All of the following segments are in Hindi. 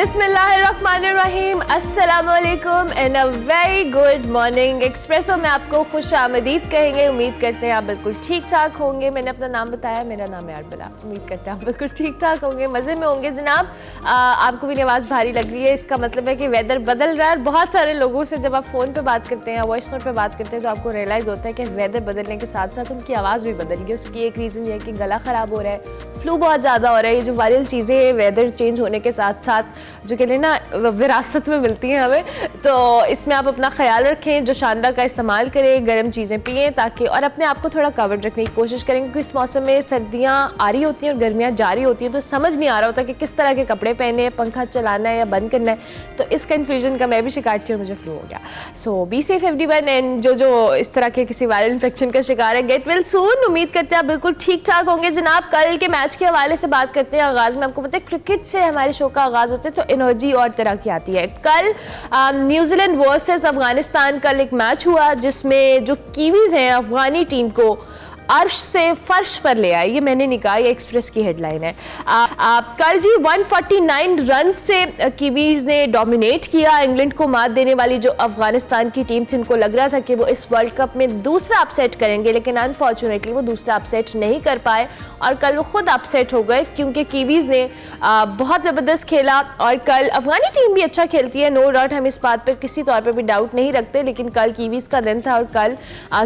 बिस्मिल्लाहिर्रहमानिर्रहीम, अस्सलामुअलैकुम and a very good morning. Espresso में आपको खुश आमदीद कहेंगे। उम्मीद करते हैं आप बिल्कुल ठीक ठाक होंगे। मैंने अपना नाम बताया, मेरा नाम है अरबला। उम्मीद करते हैं आप बिल्कुल ठीक ठाक होंगे, मज़े में होंगे जनाब। आपको मेरी आवाज़ भारी लग रही है, इसका मतलब है कि वेदर बदल रहा है। बहुत सारे लोगों से जब आप फ़ोन पर बात करते हैं, वॉइस नोट पर बात करते हैं, तो आपको रियलाइज़ होता है कि वेदर बदलने के साथ साथ उनकी आवाज़ भी बदल गई। उसकी एक रीज़न ये है कि गला ख़राब हो रहा है, फ्लू बहुत ज़्यादा हो रहा है। ये जो वायरल चीज़ें हैं वेदर चेंज होने के साथ साथ जो कहते हैं ना विरासत में मिलती हैं हमें, तो इसमें आप अपना ख्याल रखें। जो शानदार का इस्तेमाल करें, गर्म चीज़ें पिएँ ताकि, और अपने आप को थोड़ा कवर्ड रखने की कोशिश करें, क्योंकि इस मौसम में सर्दियाँ आ रही होती हैं और गर्मियाँ जा रही होती हैं, तो समझ नहीं आ रहा होता कि किस तरह के कपड़े पहने हैं, पंखा चलाना है या बंद करना है। तो इस कन्फ्यूजन का मैं भी शिकार थी और मुझे फ्लू हो गया। सो बी सेफ एवरीवन, एंड जो इस तरह के किसी वायरल इन्फेक्शन का शिकार है, गेट वेल सून। उम्मीद करते हैं आप बिल्कुल ठीक ठाक होंगे जनाब। कल के मैच के हवाले से बात करते हैं। आगाज़ में आपको पता है क्रिकेट से हमारे शो का आगाज़ होता है, तो एनर्जी और तरह की आती है। कल न्यूजीलैंड वर्सेस अफगानिस्तान कल एक मैच हुआ जिसमें जो कीवीज़ हैं अफगानी टीम को अर्श से फर्श पर ले आए। ये मैंने नहीं कहा, ये एक्सप्रेस की हेडलाइन है। कल जी 149 रन से कीवीज़ ने डोमिनेट किया इंग्लैंड को मात देने वाली जो अफगानिस्तान की टीम थी। उनको लग रहा था कि वो इस वर्ल्ड कप में दूसरा अपसेट करेंगे, लेकिन अनफॉर्चुनेटली वो दूसरा अपसेट नहीं कर पाए और कल वो खुद अपसेट हो गए, क्योंकि कीवीज़ ने बहुत ज़बरदस्त खेला। और कल अफगानी टीम भी अच्छा खेलती है, नो डाउट, हम इस बात पर किसी तौर पर भी डाउट नहीं रखते, लेकिन कल कीवीज़ का दिन था और कल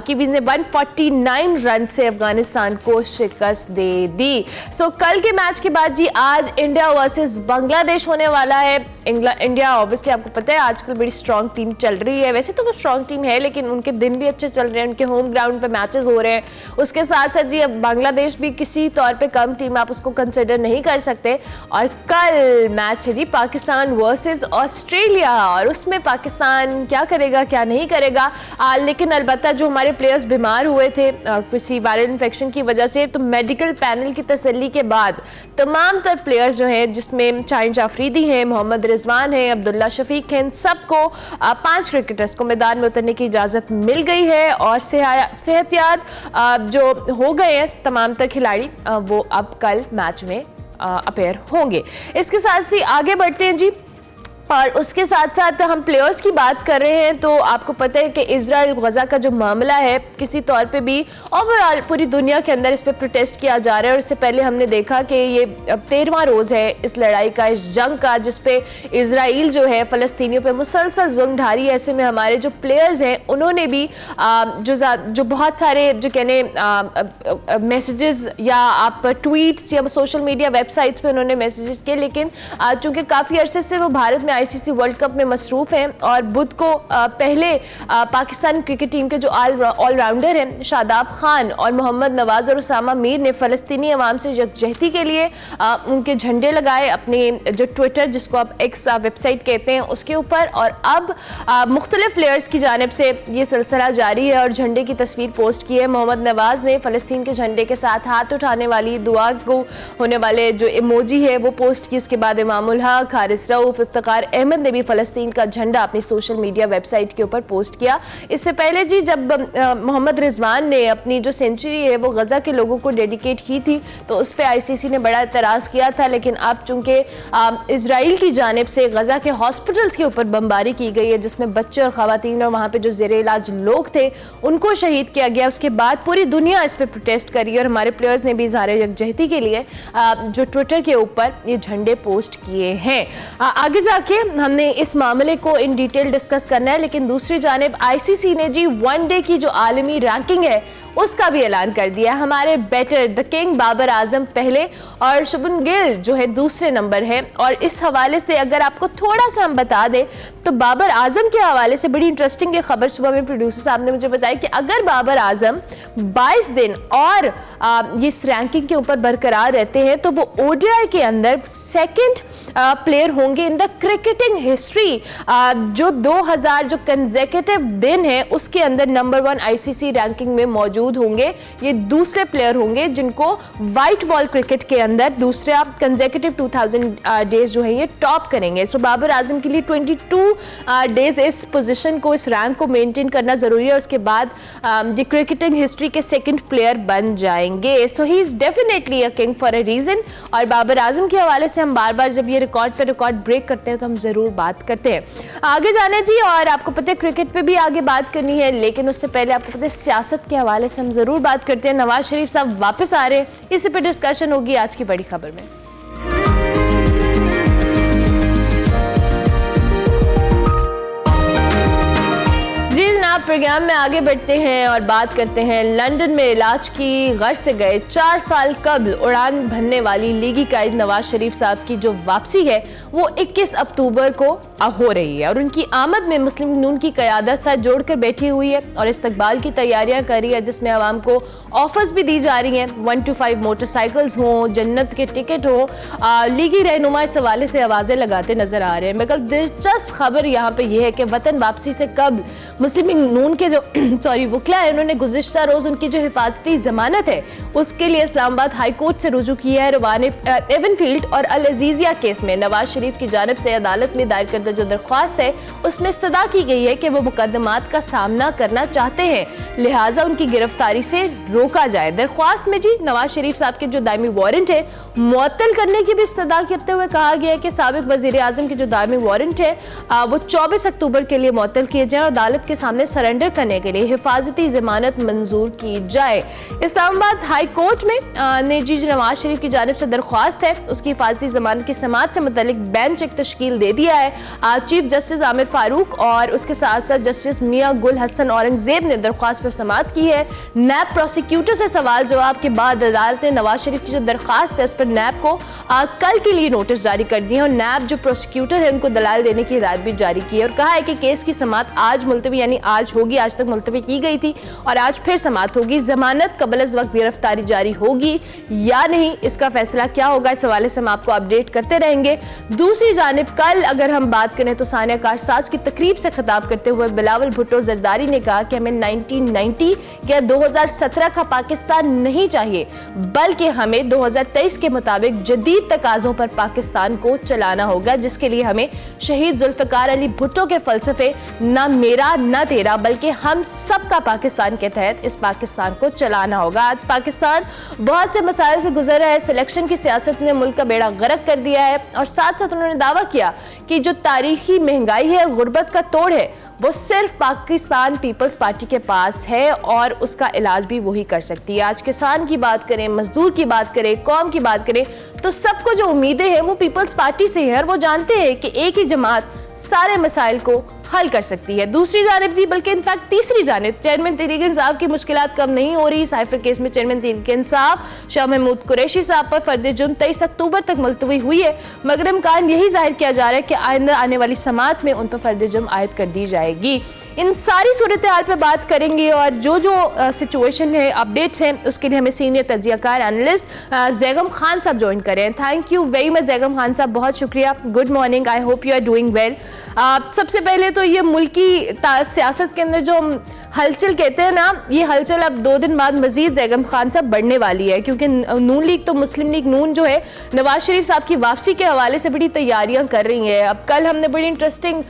कीवीज़ ने 149 रन से अफगानिस्तान को शिकस्त दे दी। सो कल के मैच के बाद जी आज इंडिया वर्सेस बांग्लादेश होने वाला है। इंडिया ऑब्वियसली आपको पता है आजकल बड़ी स्ट्रॉन्ग टीम चल रही है। वैसे तो वो स्ट्रॉन्ग टीम है, लेकिन उनके दिन भी अच्छे चल रहे हैं, उनके होम ग्राउंड पे मैचेस हो रहे हैं। उसके साथ साथ जी अब बांग्लादेश भी किसी तौर पे कम टीम, आप उसको कंसिडर नहीं कर सकते। और कल मैच है जी पाकिस्तान वर्सेस ऑस्ट्रेलिया, और उसमें पाकिस्तान क्या करेगा क्या नहीं करेगा। लेकिन अलबत्ता जो हमारे प्लेयर्स बीमार हुए थे किसी वायरल इन्फेक्शन की वजह से, तो मेडिकल पैनल की तसल्ली के बाद तमाम तर प्लेयर्स जो हैं, जिसमें शाहीन जाफरीदी हैं, मोहम्मद रिजवान हैं, अब्दुल्ला शफीक हैं, सबको 5 क्रिकेटर्स को मैदान में उतरने की इजाज़त मिल गई है। और सेहतियात जो हो गए हैं तमाम तर खिलाड़ी, वो अब कल मैच में अपेयर होंगे। इसके साथ ही आगे बढ़ते हैं जी, और उसके साथ साथ हम प्लेयर्स की बात कर रहे हैं, तो आपको पता है कि इजराइल गजा का जो मामला है, किसी तौर पे भी ओवरऑल पूरी दुनिया के अंदर इस पर प्रोटेस्ट किया जा रहा है। और इससे पहले हमने देखा कि ये अब 13वां रोज़ है इस लड़ाई का, इस जंग का, जिस पे इजराइल जो है फ़लस्तीनियों पे मुसलसल जुल्म ढारी है। ऐसे में हमारे जो प्लेयर्स हैं उन्होंने भी जो बहुत सारे जो कहने मैसेजेस या आप ट्वीट्स या सोशल मीडिया वेबसाइट्स पे उन्होंने मैसेजेस किए, लेकिन चूँकि काफ़ी अरसे से वो भारत में आईसीसी वर्ल्ड कप में मसरूफ़ हैं, और बुध को पहले पाकिस्तान क्रिकेट टीम के जो ऑलराउंडर हैं शादाब खान और मोहम्मद नवाज और उसामा मीर ने फ़लस्तीनी अवाम से यकजहती के लिए उनके झंडे लगाए अपने जो ट्विटर, जिसको आप एक्स वेबसाइट कहते हैं, उसके ऊपर। और अब मुख्तलिफ प्लेयर्स की जानिब से ये सिलसिला जारी है और झंडे की तस्वीर पोस्ट की है। मोहम्मद नवाज ने फ़लस्तीन के झंडे के साथ हाथ उठाने वाली दुआ को होने वाले जो इमोजी है वो पोस्ट की। उसके बाद इमामुल हक, हारिस रऊफ, इफ्तिकार अहमद ने भी फ़लस्तीन का झंडा अपनी सोशल मीडिया वेबसाइट के ऊपर पोस्ट किया। इससे पहले जी जब मोहम्मद रिजवान ने अपनी जो सेंचुरी है वो गजा के लोगों को डेडिकेट की थी, तो उस पर आईसीसी ने बड़ा एतराज़ किया था। लेकिन अब चूंकि इजराइल की जानिब से गजा के हॉस्पिटल्स के ऊपर बमबारी की गई है, जिसमें बच्चे और ख़वातीन और वहाँ पर जो ज़ेरे इलाज लोग थे उनको शहीद किया गया, उसके बाद पूरी दुनिया इस पर प्रोटेस्ट करी और हमारे प्लेयर्स ने भी इज़हार यकजहती के लिए जो ट्विटर के ऊपर ये झंडे पोस्ट किए हैं। आगे जाके हमने इस मामले को इन डिटेल डिस्कस करना है, लेकिन दूसरी जानिब आईसीसी ने जी वनडे की जो आलमी रैंकिंग है उसका भी ऐलान कर दिया। हमारे batter the king Babar Azam पहले और शुभमन गिल जो है दूसरे नंबर है। और इस हवाले से अगर आपको थोड़ा सा हम बता दें, तो बाबर आजम के हवाले से बड़ी इंटरेस्टिंग ये खबर सुबह में प्रोड्यूसर साहब ने मुझे बताया कि अगर बाबर आजम 22 दिन और इस रैंकिंग के ऊपर बरकरार रहते हैं, तो वो ओडीआई के अंदर सेकेंड प्लेयर होंगे in the cricket cricketing history जो 2000 जो कंसेक्यूटिव दिन है उसके अंदर नंबर 1 आईसीसी रैंकिंग में मौजूद होंगे। ये दूसरे प्लेयर होंगे जिनको व्हाइट बॉल क्रिकेट के अंदर दूसरा कंसेक्यूटिव 2000 डेज जो है ये टॉप करेंगे। सो बाबर आजम के लिए 22 डेज इस पोजीशन को, इस रैंक को मेंटेन करना जरूरी है। उसके बाद ये क्रिकेटिंग हिस्ट्री के सेकंड प्लेयर बन जाएंगे। So he is definitely a king for a reason. और बाबर आजम के हवाले से हम बार बार जब ये रिकॉर्ड पे रिकॉर्ड ब्रेक करते हैं तो हम जरूर बात करते हैं। आगे जाना जी, और आपको पता है क्रिकेट पे भी आगे बात करनी है, लेकिन उससे पहले आपको पता है सियासत के हवाले से हम जरूर बात करते हैं। नवाज शरीफ साहब वापस आ रहे हैं, इसी पे डिस्कशन होगी आज की बड़ी खबर में। प्रोग्राम में आगे बढ़ते हैं और बात करते हैं लंदन में इलाज की गर्ज से गए 4 साल कबल उड़ान भरने वाली लीगी कायद नवाज शरीफ साहब की जो वापसी है वो 21 अक्टूबर को हो रही है और उनकी आमद में मुस्लिम नून की क़यादत साथ जोड़कर बैठी हुई है और इस्तकबाल की तैयारियां कर रही है, जिसमें आवाम को ऑफर्स भी दी जा रही हैं। 1 to 5 मोटरसाइकिल्स हों, जन्नत के टिकट हो। लीगी रहनुमा इस हवाले से आवाज़ें लगाते नजर आ रहे हैं। मगर दिलचस्प खबर यहाँ पे यह है कि वतन वापसी से कबल मुस्लिम नून के जो वकला है उन्होंने गुज़िश्ता रोज उनकी जो हिफाजती जमानत है उसके लिए इस्लामाबाद हाई कोर्ट से रुजू किया है। रवान एवनफील्ड और अल अजीजिया केस में नवाज शरीफ की जानिब से अदालत में दायर करदा जो दरख्वास्त है उसमें इस्तदा की गई है कि वो मुकदमात का सामना करना चाहते हैं, लिहाजा उनकी गिरफ्तारी से रोका जाए। दरख्वास्त में जी नवाज शरीफ साहब के जो दायमी वारंट है मुअत्तल करने की भी इस्तदा करते हुए कहा गया है कि साबिक वजीर आजम के जो दायमी वारंट है वो 24 अक्टूबर के लिए मुअत्तल किए जाए और अदालत के सामने सरेंडर करने के लिए हिफाजती जमानत मंजूर की जाए। इस्लामाबाद हाई कोर्ट में ने जी नवाज शरीफ की जानिब से दरख्वास्त है उसकी हिफाजती जमानत की समाअत से मुतल्लिक बेंच एक तश्कील दे दिया है। चीफ जस्टिस आमिर फारूक और उसके साथ साथ जस्टिस मियां गुल हसन औरंगजेब ने दरख्वास्त पर समाअत की है। नैब प्रोसिक्यूटर से सवाल जवाब के बाद अदालत ने नवाज शरीफ की जो दरख्वास्त है उस पर नैब को कल के लिए नोटिस जारी कर दिया और नैब जो प्रोसिक्यूटर है उनको दलाल देने की हिदायत भी जारी की है और कहा है कि केस की समाअत आज मुलतवी यानी आज होगी। आज तक मुलतवी की गई थी और आज फिर समाअत होगी। जमानत कबल अज़ वक्त गिरफ्तारी जारी होगी या नहीं, इसका फैसला क्या होगा इस हवाले से हम आपको अपडेट करते रहेंगे। दूसरी जानिब कल अगर हम बात करें तो सानिया कारसाज की तकरीब से खिताब करते हुए बिलावल भुट्टो जरदारी ने कहा कि हमें 1990 या 2017 का पाकिस्तान नहीं चाहिए बल्कि हमें 2023 के मुताबिक जदीद तकाज़ों पर पाकिस्तान को चलाना होगा, जिसके लिए हमें शहीद जुल्फ़िकार अली भुट्टो के फलसफे ना मेरा ना तेरा बल्कि हम सबका पाकिस्तान के तहत इस पाकिस्तान को चलाना होगा। आज पाकिस्तान बहुत से मसाइल से गुजर रहा है। सिलेक्शन की सियासत ने मुल्क का बेड़ा गर्क कर दिया है और साथ साथ उन्होंने दावा किया कि जो तारीखी महंगाई है, गुर्बत का तोड़ है, वो सिर्फ पाकिस्तान पीपल्स पार्टी के पास है और उसका इलाज भी वही कर सकती है। आज किसान की बात करें, मजदूर की बात करें, कौम की बात करें तो सबको जो उम्मीदें हैं वो पीपल्स पार्टी से हैं और वो जानते हैं कि एक ही जमात सारे मसाइल को हल कर सकती है। दूसरी जानिब जी बल्कि इनफैक्ट तीसरी जानिब चेयरमैन तहरीक इंसाफ की मुश्किलात कम नहीं हो रही। साइफर केस में चेयरमैन तहरीक इंसाफ शाह महमूद कुरैशी साहब पर फर्द जुर्म 23 अक्टूबर तक मुलतवी हुई है, मगर इम्कान यही जाहिर किया जा रहा है कि आइंदा आने वाली समाअत में उन पर फर्द जुर्म आयद कर दी जाएगी। इन सारी सूरत हाल पर बात करेंगे और जो सिचुएशन है, अपडेट्स हैं, उसके लिए हमें सीनियर तज्जियाकार एनालिस्ट जैगम खान साहब ज्वाइन करें। Thank you very much Zaigham Khan साहब, बहुत शुक्रिया। Good morning, I hope you are doing well. सबसे पहले तो ये मुल्की सियासत के अंदर जो हम हलचल कहते हैं ना, ये हलचल अब 2 दिन बाद मजीद जैगम खान साहब बढ़ने वाली है क्योंकि नून लीग तो मुस्लिम लीग नून जो है नवाज शरीफ साहब की वापसी के हवाले से बड़ी तैयारियां कर रही है। अब कल हमने बड़ी इंटरेस्टिंग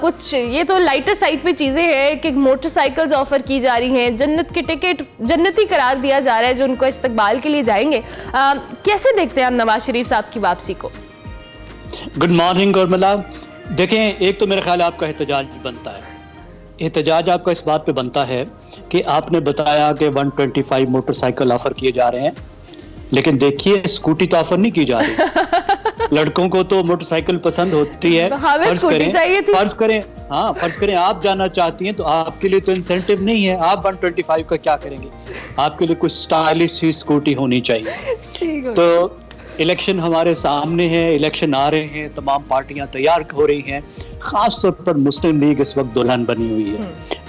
कुछ, ये तो लाइटर साइड पे चीज़ें हैं कि मोटरसाइकिल्स ऑफर की जा रही हैं, जन्नत के टिकट जन्नती करार दिया जा रहा है जो उनको इस्तकबाल के लिए जाएंगे। कैसे देखते हैं हम नवाज शरीफ साहब की वापसी को? Good morning Urmila. देखें, एक तो मेरे ख्याल आपका एहतजाज बनता है, एहतजाज आपका इस बात पे बनता है कि आपने बताया कि 125 मोटरसाइकिल ऑफर किए जा रहे हैं, लेकिन देखिए स्कूटी तो ऑफर नहीं की जा रही। लड़कों को तो मोटरसाइकिल पसंद होती है, फर्ज करें आप जाना चाहती हैं तो आपके लिए तो इंसेंटिव नहीं है, आप 125 का क्या करेंगे? आपके लिए कुछ स्टाइलिश ही स्कूटी होनी चाहिए। तो इलेक्शन हमारे सामने है, इलेक्शन आ रहे हैं, तमाम पार्टियां तैयार हो रही हैं। खास तौर पर मुस्लिम लीग इस वक्त दुल्हन बनी हुई है।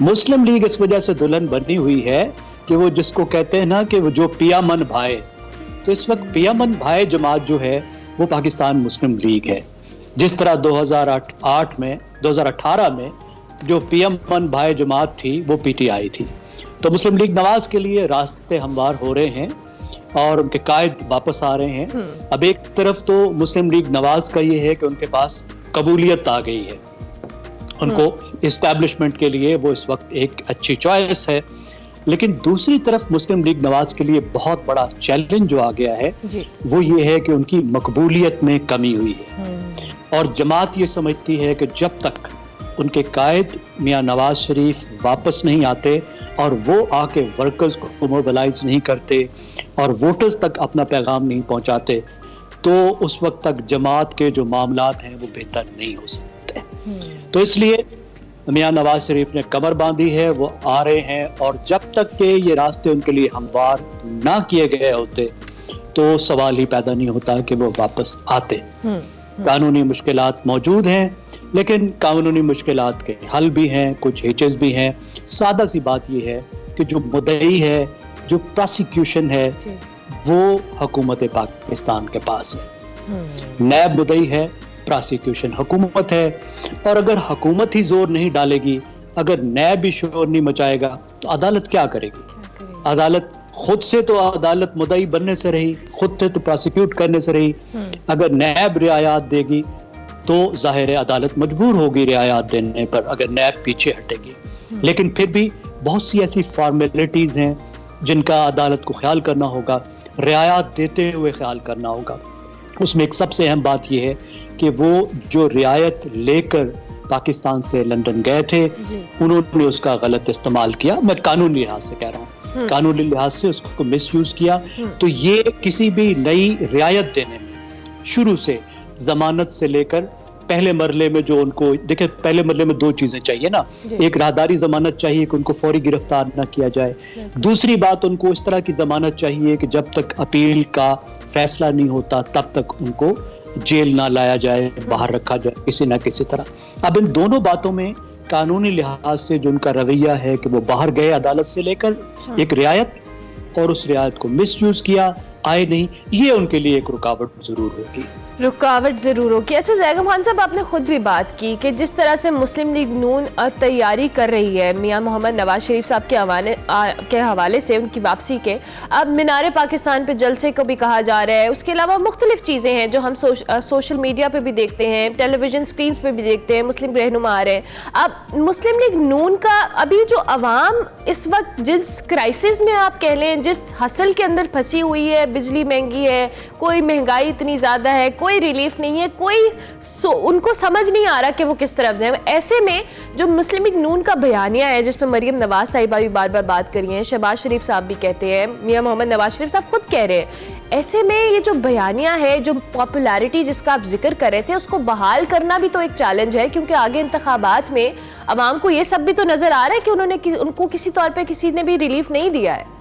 मुस्लिम लीग इस वजह से दुल्हन बनी हुई है कि वो जिसको कहते हैं ना कि वो जो पियामन भाई, तो इस वक्त पियामन भाई जमात जो है वो पाकिस्तान मुस्लिम लीग है। जिस तरह 2018 में जो PM1 भाई जमात थी वो PTI थी। तो मुस्लिम लीग नवाज के लिए रास्ते हमवार हो रहे हैं और उनके कायद वापस आ रहे हैं। अब एक तरफ तो मुस्लिम लीग नवाज का ये है कि उनके पास कबूलियत आ गई है, उनको इस्टेब्लिशमेंट के लिए वो इस वक्त एक अच्छी चॉइस है, लेकिन दूसरी तरफ मुस्लिम लीग नवाज के लिए बहुत बड़ा चैलेंज जो आ गया है वो ये है कि उनकी मकबूलियत में कमी हुई है और जमात ये समझती है कि जब तक उनके कायद मियां नवाज शरीफ वापस नहीं आते और वो आके वर्कर्स को मोबिलाइज नहीं करते और वोटर्स तक अपना पैगाम नहीं पहुंचाते, तो उस वक्त तक जमात के जो मामलात हैं वो बेहतर नहीं हो सकते। तो इसलिए मियां नवाज शरीफ ने कमर बांधी है, वो आ रहे हैं और जब तक के ये रास्ते उनके लिए हमवार ना किए गए होते तो सवाल ही पैदा नहीं होता कि वो वापस आते। कानूनी मुश्किलात मौजूद हैं, लेकिन कानूनी मुश्किलात के हल भी हैं, कुछ हिचेस भी हैं। सादा सी बात ये है कि जो मुद्दई है, जो प्रोसिक्यूशन है, वो हुकूमत पाकिस्तान के पास है। नैब मुद्दई है, प्रोसिक्यूशन हुकूमत है, और अगर हुकूमत ही जोर नहीं डालेगी, अगर नैब भी शोर नहीं मचाएगा तो अदालत क्या करेगी? अदालत खुद से तो अदालत मुद्दई बनने से रही, खुद से तो प्रोसिक्यूट करने से रही। अगर नैब रियायत देगी तो जाहिर है अदालत मजबूर होगी रियायत देने पर, अगर नैब पीछे हटेगी। लेकिन फिर भी बहुत सी ऐसी फॉर्मेलिटीज हैं जिनका अदालत को ख्याल करना होगा, रियायत देते हुए ख्याल करना होगा। उसमें एक सबसे अहम बात यह है कि वो जो रियायत लेकर पाकिस्तान से लंदन गए थे, उन्होंने उसका गलत इस्तेमाल किया। मैं कानूनी लिहाज से कह रहा हूँ, कानूनी लिहाज से उसको मिसयूज किया। तो ये किसी भी नई रियायत देने में शुरू से जमानत से लेकर पहले मरले में जो उनको देखिए, पहले मरले में दो चीजें चाहिए ना, एक राहदारी जमानत चाहिए कि उनको फौरी गिरफ्तार ना किया जाए, दूसरी बात उनको इस तरह की जमानत चाहिए कि जब तक अपील का फैसला नहीं होता तब तक उनको जेल ना लाया जाए, बाहर रखा जाए किसी ना किसी तरह। अब इन दोनों बातों में कानूनी लिहाज से जो उनका रवैया है कि वो बाहर गए अदालत से लेकर एक रियायत, और उस रियायत को मिसयूज किया, आए नहीं, ये उनके लिए एक रुकावट जरूर होगी। अच्छा जैगम खान साहब, आपने खुद भी बात की कि जिस तरह से मुस्लिम लीग नून तैयारी कर रही है मियां मोहम्मद नवाज शरीफ साहब के हवाले से उनकी वापसी के, अब मीनार पाकिस्तान पे जलसे को भी कहा जा रहा है, उसके अलावा मुख्तलिफ चीज़ें हैं जो हम सोशल मीडिया पे भी देखते हैं, टेलीविजन स्क्रीन पे भी देखते हैं, मुस्लिम रहनुमा आ रहे हैं। अब मुस्लिम लीग नून का अभी जो अवाम इस वक्त जिस क्राइसिस में आप कह लें, जिस हसल के अंदर फंसी हुई है, बिजली महंगी है, कोई महंगाई इतनी ज़्यादा है, कोई रिलीफ नहीं है, उनको समझ नहीं आ रहा कि वो किस तरफ जाए। ऐसे में जो मुस्लिम लीग नून का बयानिया है जिसमें मरियम नवाज साहिबा भी बार बार बात करी हैं, शहबाज शरीफ साहब भी कहते हैं, मियां मोहम्मद नवाज शरीफ साहब खुद कह रहे हैं, ऐसे में ये जो बयानिया है, जो पॉपुलैरिटी जिसका आप जिक्र कर रहे थे, उसको बहाल करना भी तो एक चैलेंज है, क्योंकि आगे इंतखाबात में अवाम को ये सब भी तो नजर आ रहा है कि उनको किसी तौर पर किसी ने भी रिलीफ नहीं दिया है।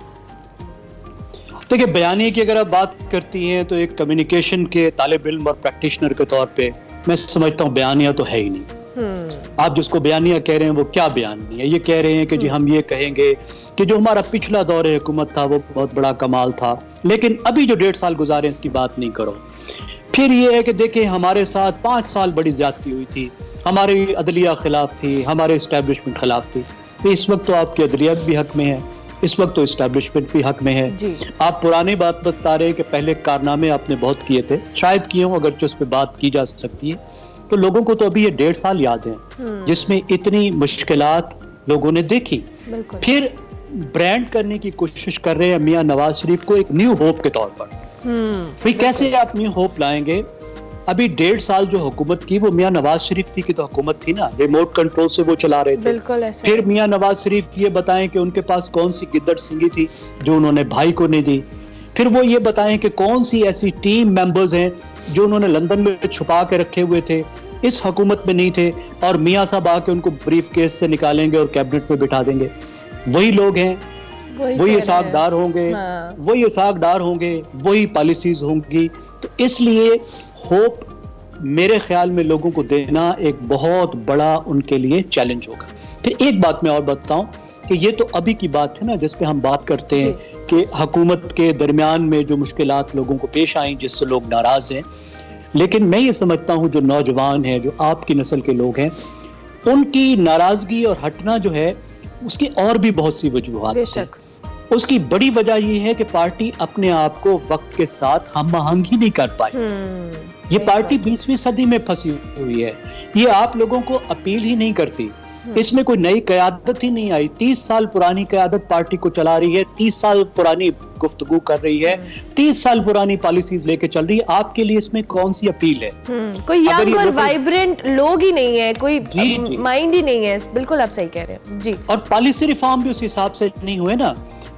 देखिए, बयानी की अगर आप बात करती हैं तो एक कम्युनिकेशन के तालिब इल्म और प्रैक्टिशनर के तौर पे मैं समझता हूँ बयानिया तो है ही नहीं। आप जिसको बयानिया कह रहे हैं वो क्या बयानिया है? ये कह रहे हैं कि जी हम ये कहेंगे कि जो हमारा पिछला दौर हुकूमत था वो बहुत बड़ा कमाल था, लेकिन अभी जो 1.5 साल गुजारे इसकी बात नहीं करो। फिर ये है कि देखिए हमारे साथ 5 साल बड़ी ज्यादती हुई थी, हमारी अदलिया खिलाफ थी, हमारे इस्टेब्लिशमेंट खिलाफ थी। तो इस वक्त तो आपकी अदलिया भी हक में है, इस वक्त तो इस्टेब्लिशमेंट भी हक में है। आप पुरानी बात बता रहे हैं कि पहले कारनामे आपने बहुत किए थे, शायद किए हों, अगर उस पर बात की जा सकती है। तो लोगों को तो अभी ये 1.5 साल याद है जिसमें इतनी मुश्किलात लोगों ने देखी। फिर ब्रांड करने की कोशिश कर रहे हैं मियां नवाज शरीफ को एक न्यू होप के तौर पर। भाई कैसे आप न्यू होप लाएंगे? अभी 1.5 साल जो हुकूमत की वो मियां नवाज शरीफ की तो हुकूमत थी ना, रिमोट कंट्रोल से वो चला रहे थे। फिर मियां नवाज शरीफ ये बताएं कि उनके पास कौन सी गिद्दड़ सिंगी थी जो उन्होंने भाई को नहीं दी। फिर वो ये बताएं कि कौन सी ऐसी टीम मेंबर्स हैं जो उन्होंने लंदन में छुपा के रखे हुए थे, इस हुकूमत में नहीं थे, और मियां साहब आके उनको ब्रीफ केस से निकालेंगे और कैबिनेट में बिठा देंगे। वही लोग हैं, वही इसाकदार होंगे, वही इसाकदार होंगे, वही पॉलिसीज होंगी। तो इसलिए होप मेरे ख्याल में लोगों को देना एक बहुत बड़ा उनके लिए चैलेंज होगा। फिर एक बात मैं और बताऊं कि ये तो अभी की बात है ना, जिस पे हम बात करते हैं कि हुकूमत के दरमियान में जो मुश्किलात लोगों को पेश आई जिससे लोग नाराज हैं, लेकिन मैं ये समझता हूँ जो नौजवान हैं, जो आपकी नस्ल के लोग हैं, उनकी नाराजगी और हटना जो है उसकी और भी बहुत सी वजूहात हैं। उसकी बड़ी वजह ये है कि पार्टी अपने आप को वक्त के साथ हम आहंगी नहीं कर पाई। ये पार्टी 20वीं सदी में फंसी हुई है। ये आप लोगों को अपील ही नहीं करती। इसमें कोई नई क़यादत ही नहीं आई। 30 साल पुरानी क़यादत पार्टी को चला रही है, 30 साल पुरानी गुफ्तगू कर रही है, 30 साल पुरानी पॉलिसीज लेके चल रही है। आपके लिए इसमें कौन सी अपील है? कोई यंग और वाइब्रेंट लोग ही नहीं है, कोई माइंड ही नहीं है। बिल्कुल आप सही कह रहे हैं जी। और पॉलिसी रिफॉर्म भी उस हिसाब से नहीं हुए ना।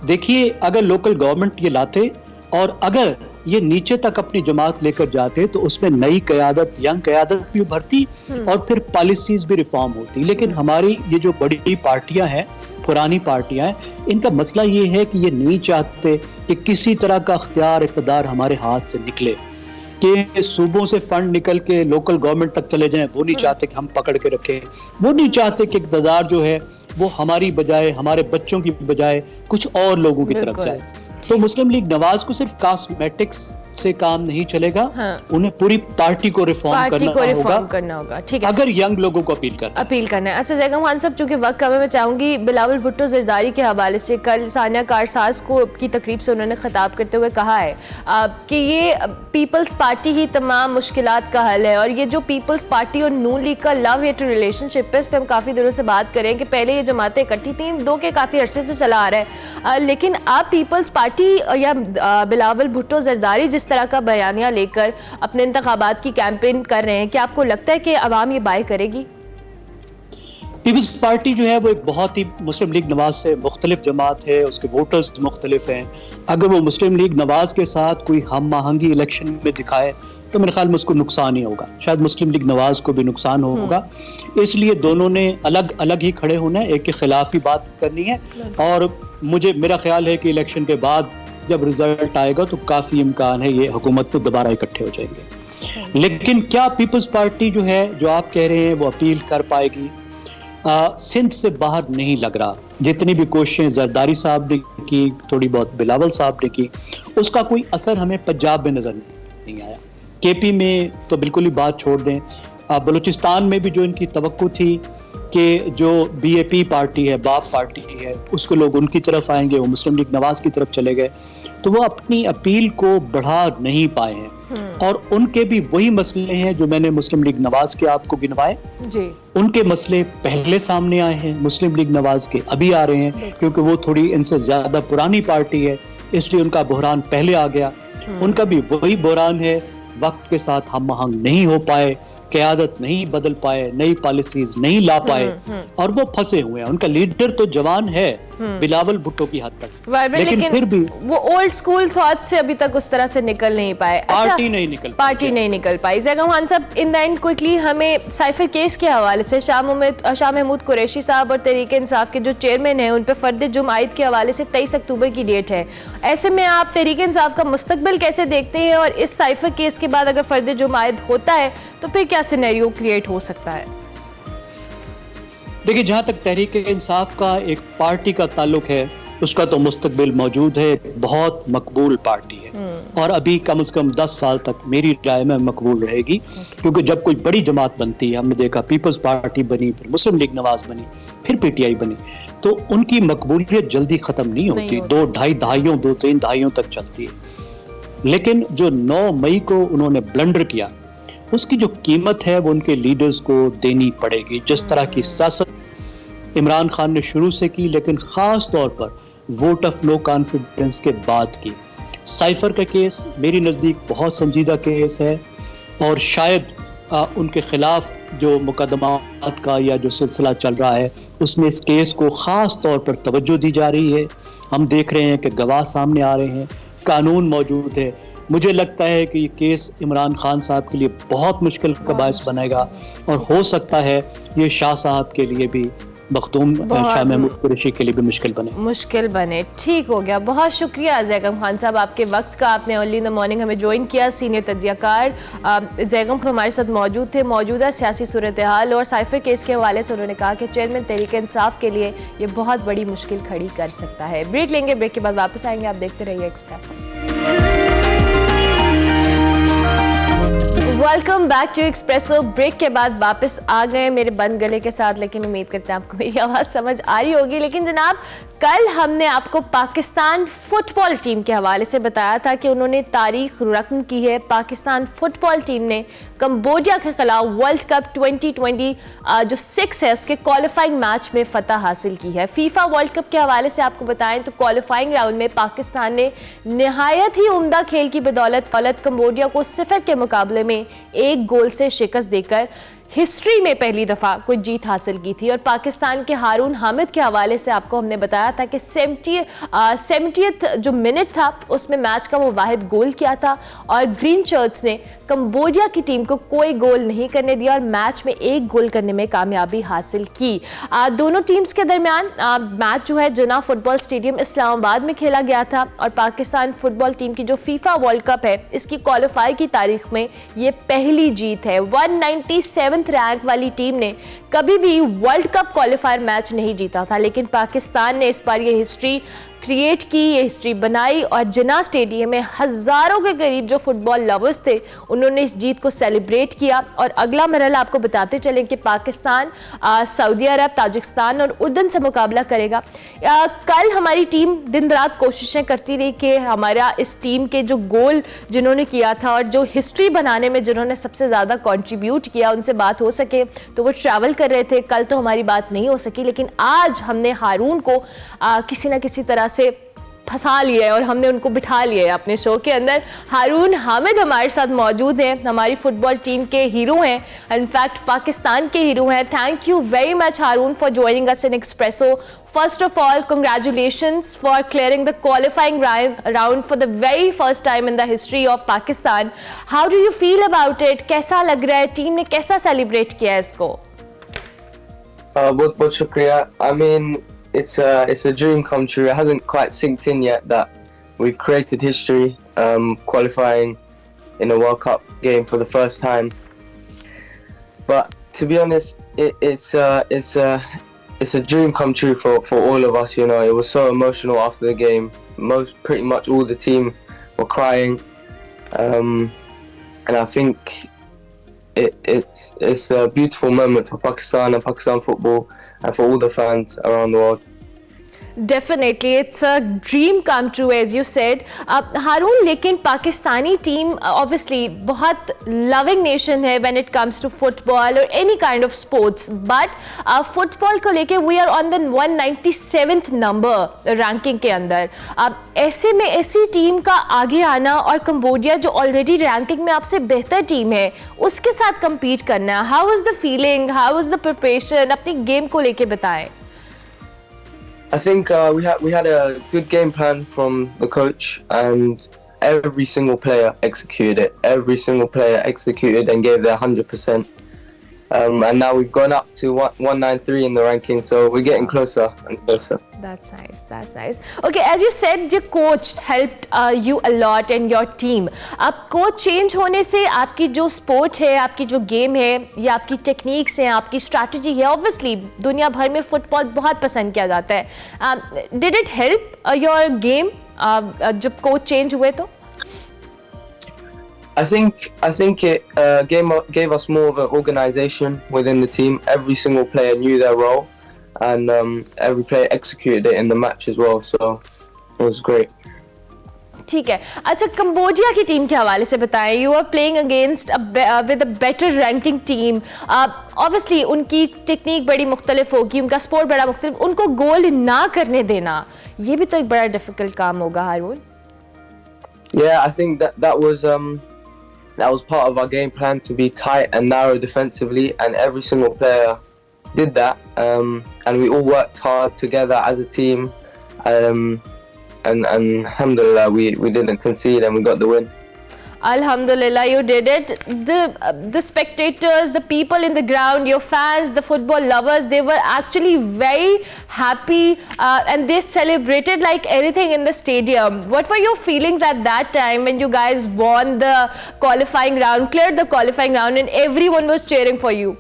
देखिए, अगर लोकल गवर्नमेंट ये लाते और अगर ये नीचे तक अपनी जमात लेकर जाते तो उसमें नई क़यादत, यंग क़यादत भी उभरती और फिर पॉलिसीज भी रिफॉर्म होती। लेकिन हमारी ये जो बड़ी पार्टियां हैं, पुरानी पार्टियां हैं, इनका मसला ये है कि ये नहीं चाहते कि किसी तरह का अख्तियार, इक़्तिदार हमारे हाथ से निकले, कि सूबों से फंड निकल के लोकल गवर्नमेंट तक चले जाएं। वो नहीं चाहते कि हम पकड़ के रखें। वो नहीं चाहते कि इक़्तिदार जो है वो हमारी बजाय, हमारे बच्चों की बजाय कुछ और लोगों की तरफ जाए। तो मुस्लिम लीग नवाज को सिर्फ कॉस्मेटिक्स से काम नहीं चलेगा। उन्हें पूरी पार्टी को रिफॉर्म करना होगा। ठीक है, अगर यंग लोगों को अपील करना है। अच्छा ज़ैगम खान साहब, चूंकि वक्त कम है, मैं चाहूंगी बिलावल भुट्टो जरदारी के हवाले से कल सानिया कारसाज को की तकरीब से उन्होंने खिताब करते हुए कहा है कि ये पीपल्स पार्टी ही तमाम मुश्किलात का हल है। और ये जो पीपल्स पार्टी और नून लीग का लव हेट रिलेशनशिप है, इस पर हम काफ़ी दिनों से बात करें कि पहले ये जमातें इकट्ठी थी, दो के काफ़ी अरसे से चला आ रहा है। लेकिन आप पीपल्स पार्टी या बिलावल भुट्टो जरदारी जिस तरह का बयानिया लेकर अपने इंतखाबात की कैंपेन कर रहे हैं, क्या आपको लगता है कि अवाम ये बाय करेगी? पीपल्स पार्टी जो है वो एक बहुत ही मुस्लिम लीग नवाज से मुख्तलिफ जमात है, उसके वोटर्स मुख्तलिफ हैं। अगर वो मुस्लिम लीग नवाज के साथ कोई हम आहंगी इलेक्शन में दिखाए तो मेरे ख्याल में उसको नुकसान ही होगा, शायद मुस्लिम लीग नवाज को भी नुकसान होगा। इसलिए दोनों ने अलग अलग ही खड़े होना है, एक के खिलाफ ही बात करनी है। और मेरा ख्याल है कि इलेक्शन के बाद जब रिजल्ट आएगा तो काफी इम्कान है ये हुकूमत तो दोबारा इकट्ठे हो जाएंगे। लेकिन क्या पीपल्स पार्टी जो है, जो आप कह रहे हैं, वो अपील कर पाएगी? सिंध से बाहर नहीं लग रहा। जितनी भी कोशिशें जरदारी साहब ने की, थोड़ी बहुत बिलावल साहब ने की, उसका कोई असर हमें पंजाब में नजर नहीं आया। केपी में तो बिल्कुल ही बात छोड़ दें। बलूचिस्तान में भी जो इनकी तवक्को थी कि जो बीएपी पार्टी है, बाप पार्टी है, उसको लोग उनकी तरफ आएंगे, वो मुस्लिम लीग नवाज की तरफ चले गए, तो वो अपनी अपील को बढ़ा नहीं पाए हैं। और उनके भी वही मसले हैं जो मैंने मुस्लिम लीग नवाज के आपको गिनवाए जी। उनके मसले पहले सामने आए हैं, मुस्लिम लीग नवाज के अभी आ रहे हैं, क्योंकि वो थोड़ी इनसे ज्यादा पुरानी पार्टी है, इसलिए उनका बहरान पहले आ गया। उनका भी वही बहरान है, वक्त के साथ हम आहंग नहीं हो पाए, क़यादत नहीं बदल पाए, नई पॉलिसीज नहीं ला पाए और वो फंसे हुए हैं। उनका लीडर तो जवान है बिलावल भुट्टो की हद तक, लेकिन फिर भी वो ओल्ड स्कूल थॉट से अभी तक उस तरह से निकल नहीं पाए। पार्टी नहीं निकल पाई। ज़ैगम खान साहब, इन द एंड क्विकली हमें साइफर केस के हवाले से शाह महमूद कुरैशी साहब और तहरीक इंसाफ के जो चेयरमैन हैं, उन पर फर्द जुर्म आयद के हवाले से 23 अक्टूबर की डेट है। ऐसे में आप तहरीक इंसाफ का मुस्तकबिल कैसे देखते हैं? और इस साइफर केस के बाद अगर फर्द जुर्म आयद होता है तो फिर क्या सिनेरियो क्रिएट हो सकता है? देखिए, जहां तक तहरीक इंसाफ का एक पार्टी का ताल्लुक है, उसका तो मुस्तकबिल मौजूद है, बहुत मकबूल पार्टी है और अभी कम से कम 10 साल तक मेरी राय में मकबूल रहेगी। क्योंकि जब कोई बड़ी जमात बनती है, हमने देखा पीपल्स पार्टी बनी, फिर मुस्लिम लीग नवाज बनी, फिर पीटीआई बनी, तो उनकी मकबूलियत जल्दी खत्म नहीं होती, 2-3 दहाइयों तक चलती है। लेकिन जो 9 मई को उन्होंने ब्लंडर किया, उसकी जो कीमत है वो उनके लीडर्स को देनी पड़ेगी। जिस तरह की सियासत इमरान खान ने शुरू से की, लेकिन खास तौर पर वोट ऑफ नो कॉन्फिडेंस के बाद की। साइफर का केस मेरी नज़दीक बहुत संजीदा केस है और शायद उनके खिलाफ जो मुकदमात का या जो सिलसिला चल रहा है, उसमें इस केस को ख़ास तौर पर तवज्जो दी जा रही है। हम देख रहे हैं कि गवाह सामने आ रहे हैं, कानून मौजूद है। मुझे लगता है कि ये केस इमरान खान साहब के लिए बहुत मुश्किल का बायस बनेगा और हो सकता है ये शाह साहब के लिए भी, मखदूम शाह महमूद कुरैशी के लिए भी मुश्किल बने। ठीक हो गया, बहुत शुक्रिया ज़ैगम खान साहब आपके वक्त का। आपने अर्ली इन द मॉर्निंग हमें ज्वाइन किया। सीनियर तज्ज़ियाकार ज़ैगम हमारे साथ मौजूद थे। मौजूदा सियासी सूरत हाल और साइफर केस के हवाले से उन्होंने कहा कि चेयरमैन तहरीक इंसाफ के लिए ये बहुत बड़ी मुश्किल खड़ी कर सकता है। ब्रेक लेंगे, ब्रेक के बाद वापस आएंगे। आप देखते रहिए Express. Welcome back to Expresso. Break के बाद वापस आ गए मेरे बंद गले के साथ, लेकिन उम्मीद करते हैं आपको मेरी आवाज़ समझ आ रही होगी। लेकिन जनाब, कल हमने आपको पाकिस्तान फुटबॉल टीम के हवाले से बताया था कि उन्होंने तारीख रकम की है। पाकिस्तान फुटबॉल टीम ने कंबोडिया के खिलाफ वर्ल्ड कप 2020 जो 6 है उसके क्वालिफाइंग मैच में फतह हासिल की है। फीफा वर्ल्ड कप के हवाले से आपको बताएं तो क्वालिफाइंग राउंड में पाकिस्तान ने नहायत ही उम्दा खेल की बदौलत कंबोडिया को 0 के मुकाबले में 1 गोल से शिकस्त देकर हिस्ट्री में पहली दफा कोई जीत हासिल की थी। और पाकिस्तान के हारून हामिद के हवाले से आपको हमने बताया था कि 70th जो मिनट था उसमें मैच का वो वाहिद गोल किया था और ग्रीन शर्ट्स ने कंबोडिया की टीम को कोई गोल नहीं करने दिया और मैच में 1 गोल करने में कामयाबी हासिल की। दोनों टीम्स के दरमियान मैच जो है जुना फुटबॉल स्टेडियम इस्लामाबाद में खेला गया था और पाकिस्तान फुटबॉल टीम की जो फीफा वर्ल्ड कप है इसकी क्वालिफाई की तारीख में ये पहली जीत है। 197th रैंक वाली टीम ने कभी भी वर्ल्ड कप क्वालिफायर मैच नहीं जीता था, लेकिन पाकिस्तान ने इस बार ये हिस्ट्री क्रिएट की, ये हिस्ट्री बनाई और जिना स्टेडियम में हज़ारों के करीब जो फुटबॉल लवर्स थे उन्होंने इस जीत को सेलिब्रेट किया। और अगला मरहला आपको बताते चलें कि पाकिस्तान सऊदी अरब, ताजिकिस्तान और उर्दन से मुकाबला करेगा। कल हमारी टीम दिन रात कोशिशें करती रही कि हमारा इस टीम के जो गोल जिन्होंने किया था और जो हिस्ट्री बनाने में जिन्होंने सबसे ज़्यादा कॉन्ट्रीब्यूट किया उनसे बात हो सके, तो वो ट्रैवल कर रहे थे। कल तो हमारी बात नहीं हो सकी, लेकिन आज हमने हारून को किसी न किसी तरह से फंसा लिया है और हमने उनको बिठा लिया है अपने शो के अंदर। हारून हामिद हमारे साथ मौजूद हैं, हमारी फुटबॉल टीम के हीरो हैं, इनफैक्ट पाकिस्तान के हीरो हैं। Thank you very much Haroon for joining us in Expresso. First of all, congratulations for clearing the qualifying round for the very first time in the history of Pakistan. How do you feel about it? कैसा लग रहा है? टीम ने कैसा सेलिब्रेट किया है इसको? बहुत बहुत शुक्रिया। I mean, it's a dream come true. It hasn't quite sinked in yet that we've created history, qualifying in a World Cup game for the first time. But to be honest, it's a dream come true for all of us. You know, it was so emotional after the game. Pretty much all the team were crying, and I think it's a beautiful moment for Pakistan and Pakistan football and for all the fans around the world. Definitely, it's a dream come true as you said. हारून, लेकिन पाकिस्तानी टीम obviously बहुत loving nation है when it comes to football or any kind of sports, but football को लेके we are on the 197th number ranking के अंदर। ऐसे में ऐसी टीम का आगे आना और कंबोडिया जो ऑलरेडी रैंकिंग में आपसे बेहतर टीम है उसके साथ compete करना, how was the feeling, how was the preparation? अपनी गेम को लेके बताएं। I think we had a good game plan from the coach, and every single player executed it. Every single player executed and gave their 100%. And now we've gone up to 193 in the ranking, so we're getting closer and closer. That's nice. That's nice. Okay, as you said, your coach helped you a lot and your team. अब कोच चेंज होने से आपकी जो स्पोर्ट है, आपकी जो गेम है या आपकी टेक्निक्स हैं, आपकी स्ट्रैटेजी है, ऑब्वियसली दुनिया भर में फुटबॉल बहुत पसंद किया जाता है। Did it help your game जब कोच चेंज हुए तो? I think it gave us more of an organisation within the team. Every single player knew their role, and every player executed it in the match as well. So it was great. ठीक है। अच्छा, कंबोडिया की टीम के हवाले से बताएं। You are playing against with a better ranking team. Obviously उनकी टेक्निक बड़ी मुख्तलिफ होगी, उनका स्पोर्ट बड़ा मुख्तलिफ, उनको गोल ना करने देना ये भी तो एक बड़ा डिफिकल्ट काम होगा हारून। Yeah, I think that was part of our game plan, to be tight and narrow defensively, and every single player did that, and we all worked hard together as a team, and alhamdulillah we didn't concede and we got the win. Alhamdulillah, you did it. The spectators, the people in the ground, your fans, the football lovers, they were actually very happy and they celebrated like anything in the stadium. What were your feelings at that time when you guys won the qualifying round, cleared the qualifying round and everyone was cheering for you?